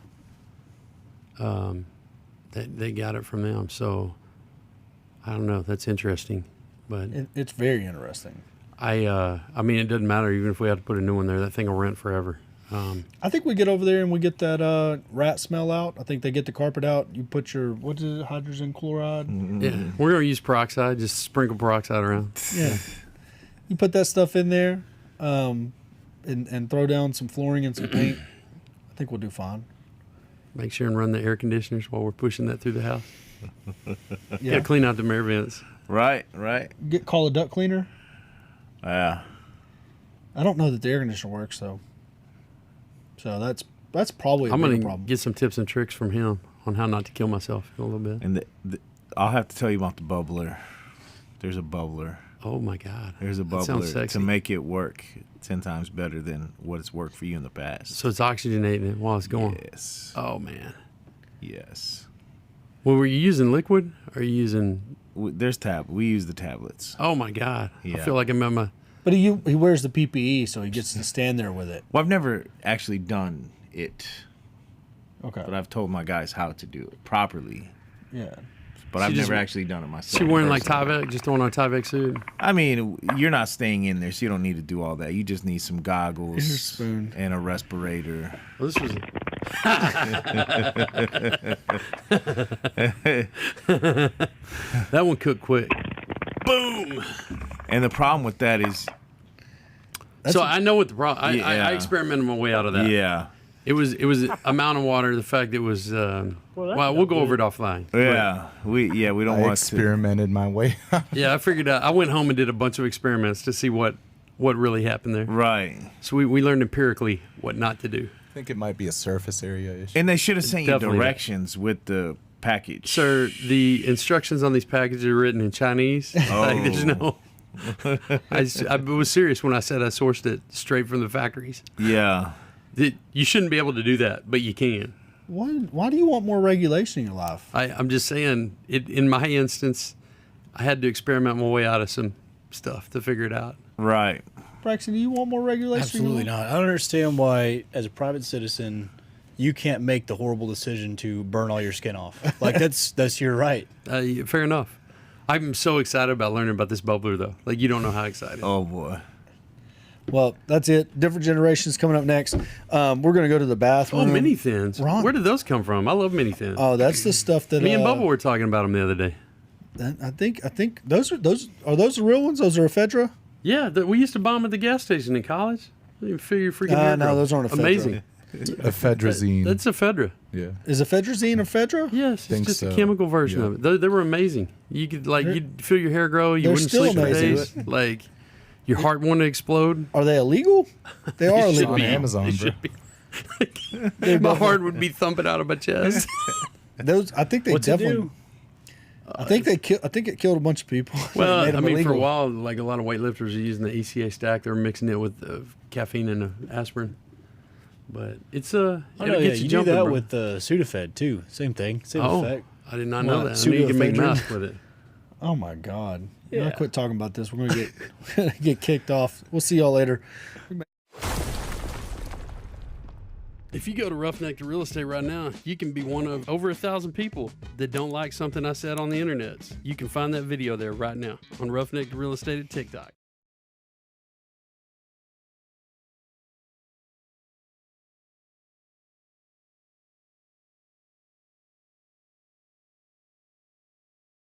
They got it from them. So I don't know. That's interesting. But It's very interesting. I mean, it doesn't matter even if we have to put a new one there. That thing will rent forever. I think we get over there and we get that rat smell out. I think they get the carpet out. You put your, what is it, hydrogen chloride? Yeah, we're gonna use peroxide. Just sprinkle peroxide around. Yeah. You put that stuff in there and throw down some flooring and some paint. I think we'll do fine. Make sure and run the air conditioners while we're pushing that through the house. Yeah. Gotta clean out the air vents. Right. Call a duct cleaner. Yeah. I don't know that the air conditioner works though. So that's probably a I'm bigger gonna problem. get some tips and tricks from him on how not to kill myself in a little bit. And I'll have to tell you about the bubbler. There's a bubbler. Oh my God. There's a That sounds bubbler sexy. to make it work 10 times better than what it's worked for you in the past. So it's oxygenating it while it's going. Yes. Oh man. Yes. Well, were you using liquid? Or are you using? We use the tablets. Oh my God. I Yeah. feel like I'm at my. But he wears the PPE, so he gets to stand there with it. Well, I've never actually done it, Okay. but I've told my guys how to do it properly. Yeah. But She I've just- never actually done it myself. She wearing like personally. Tyvek, just throwing on a Tyvek suit. I mean, you're not staying in there, so you don't need to do all that. You just need some Here's a goggles spoon. and a respirator. Well, this was. That one cooked quick. Boom. And the problem with that is, So I know what the problem. I Yeah. experimented my way out of that. yeah, It was amount of water. The fact it was. Well, we'll go over it offline. we don't I want experimented my way out. Yeah, I figured out. I went home and did a bunch of experiments to see what really happened there. to. Right. So we learned empirically what not to do. I think it might be a surface area issue. And they should have sent you Definitely. directions with the package. Sir, the instructions on these packages are written in Chinese. Like, there's no. I was serious when I said I sourced it straight from the factories. Yeah. You shouldn't be able to do that, but you can. Why do you want more regulation in your life? I'm just saying, in my instance, I had to experiment my way out of some stuff to figure it out. Right. Braxton, do you want more regulation? in your Absolutely life? not. I don't understand why, as a private citizen, you can't make the horrible decision to burn all your skin off. Like that's your right. Fair enough. I'm so excited about learning about this bubbler, though. Like, you don't know how excited. Oh boy. Well, that's it. Different generations coming up next. We're gonna go to the bathroom. Oh, mini thins. Ron. Where did those come from? I love mini thins. Oh, that's the stuff that Me and Bubba were talking about them the other day. I think those are the real ones. Those are ephedra. Yeah, we used to bomb at the gas station in college. You feel your freaking hair No, grow. those aren't ephedra. Amazing. Ephedrazine. That's ephedra. yeah. Is ephedrazine ephedra? Yes, Think it's just so. a chemical version Yeah. of it. They were amazing. You could you'd feel your hair grow. You they're wouldn't still sleep for amazing. days. Like your heart wanted to explode. Are they illegal? They are It should illegal. On be. Amazon, It bro. should be. My heart would be thumping out of my chest. Those I think they What's it definitely. do? I think it killed a bunch of people. They Well, made I them mean, for a illegal. while, like a lot of weightlifters are using the ACA stack. They're mixing it with caffeine and aspirin. But it's Oh, it'll no, yeah, get you do jumping, that bro. with Sudafed too. Same thing. Same Oh, effect. I did not know What, that. I knew you can make pseudoephedrine? meth with it. Oh my God! Yeah. Yeah. Quit talking about this. We're gonna get kicked off. We'll see y'all later. If you go to Roughneck to Real Estate right now, you can be one of over 1,000 people that don't like something I said on the internet. You can find that video there right now on Roughneck to Real Estate at TikTok.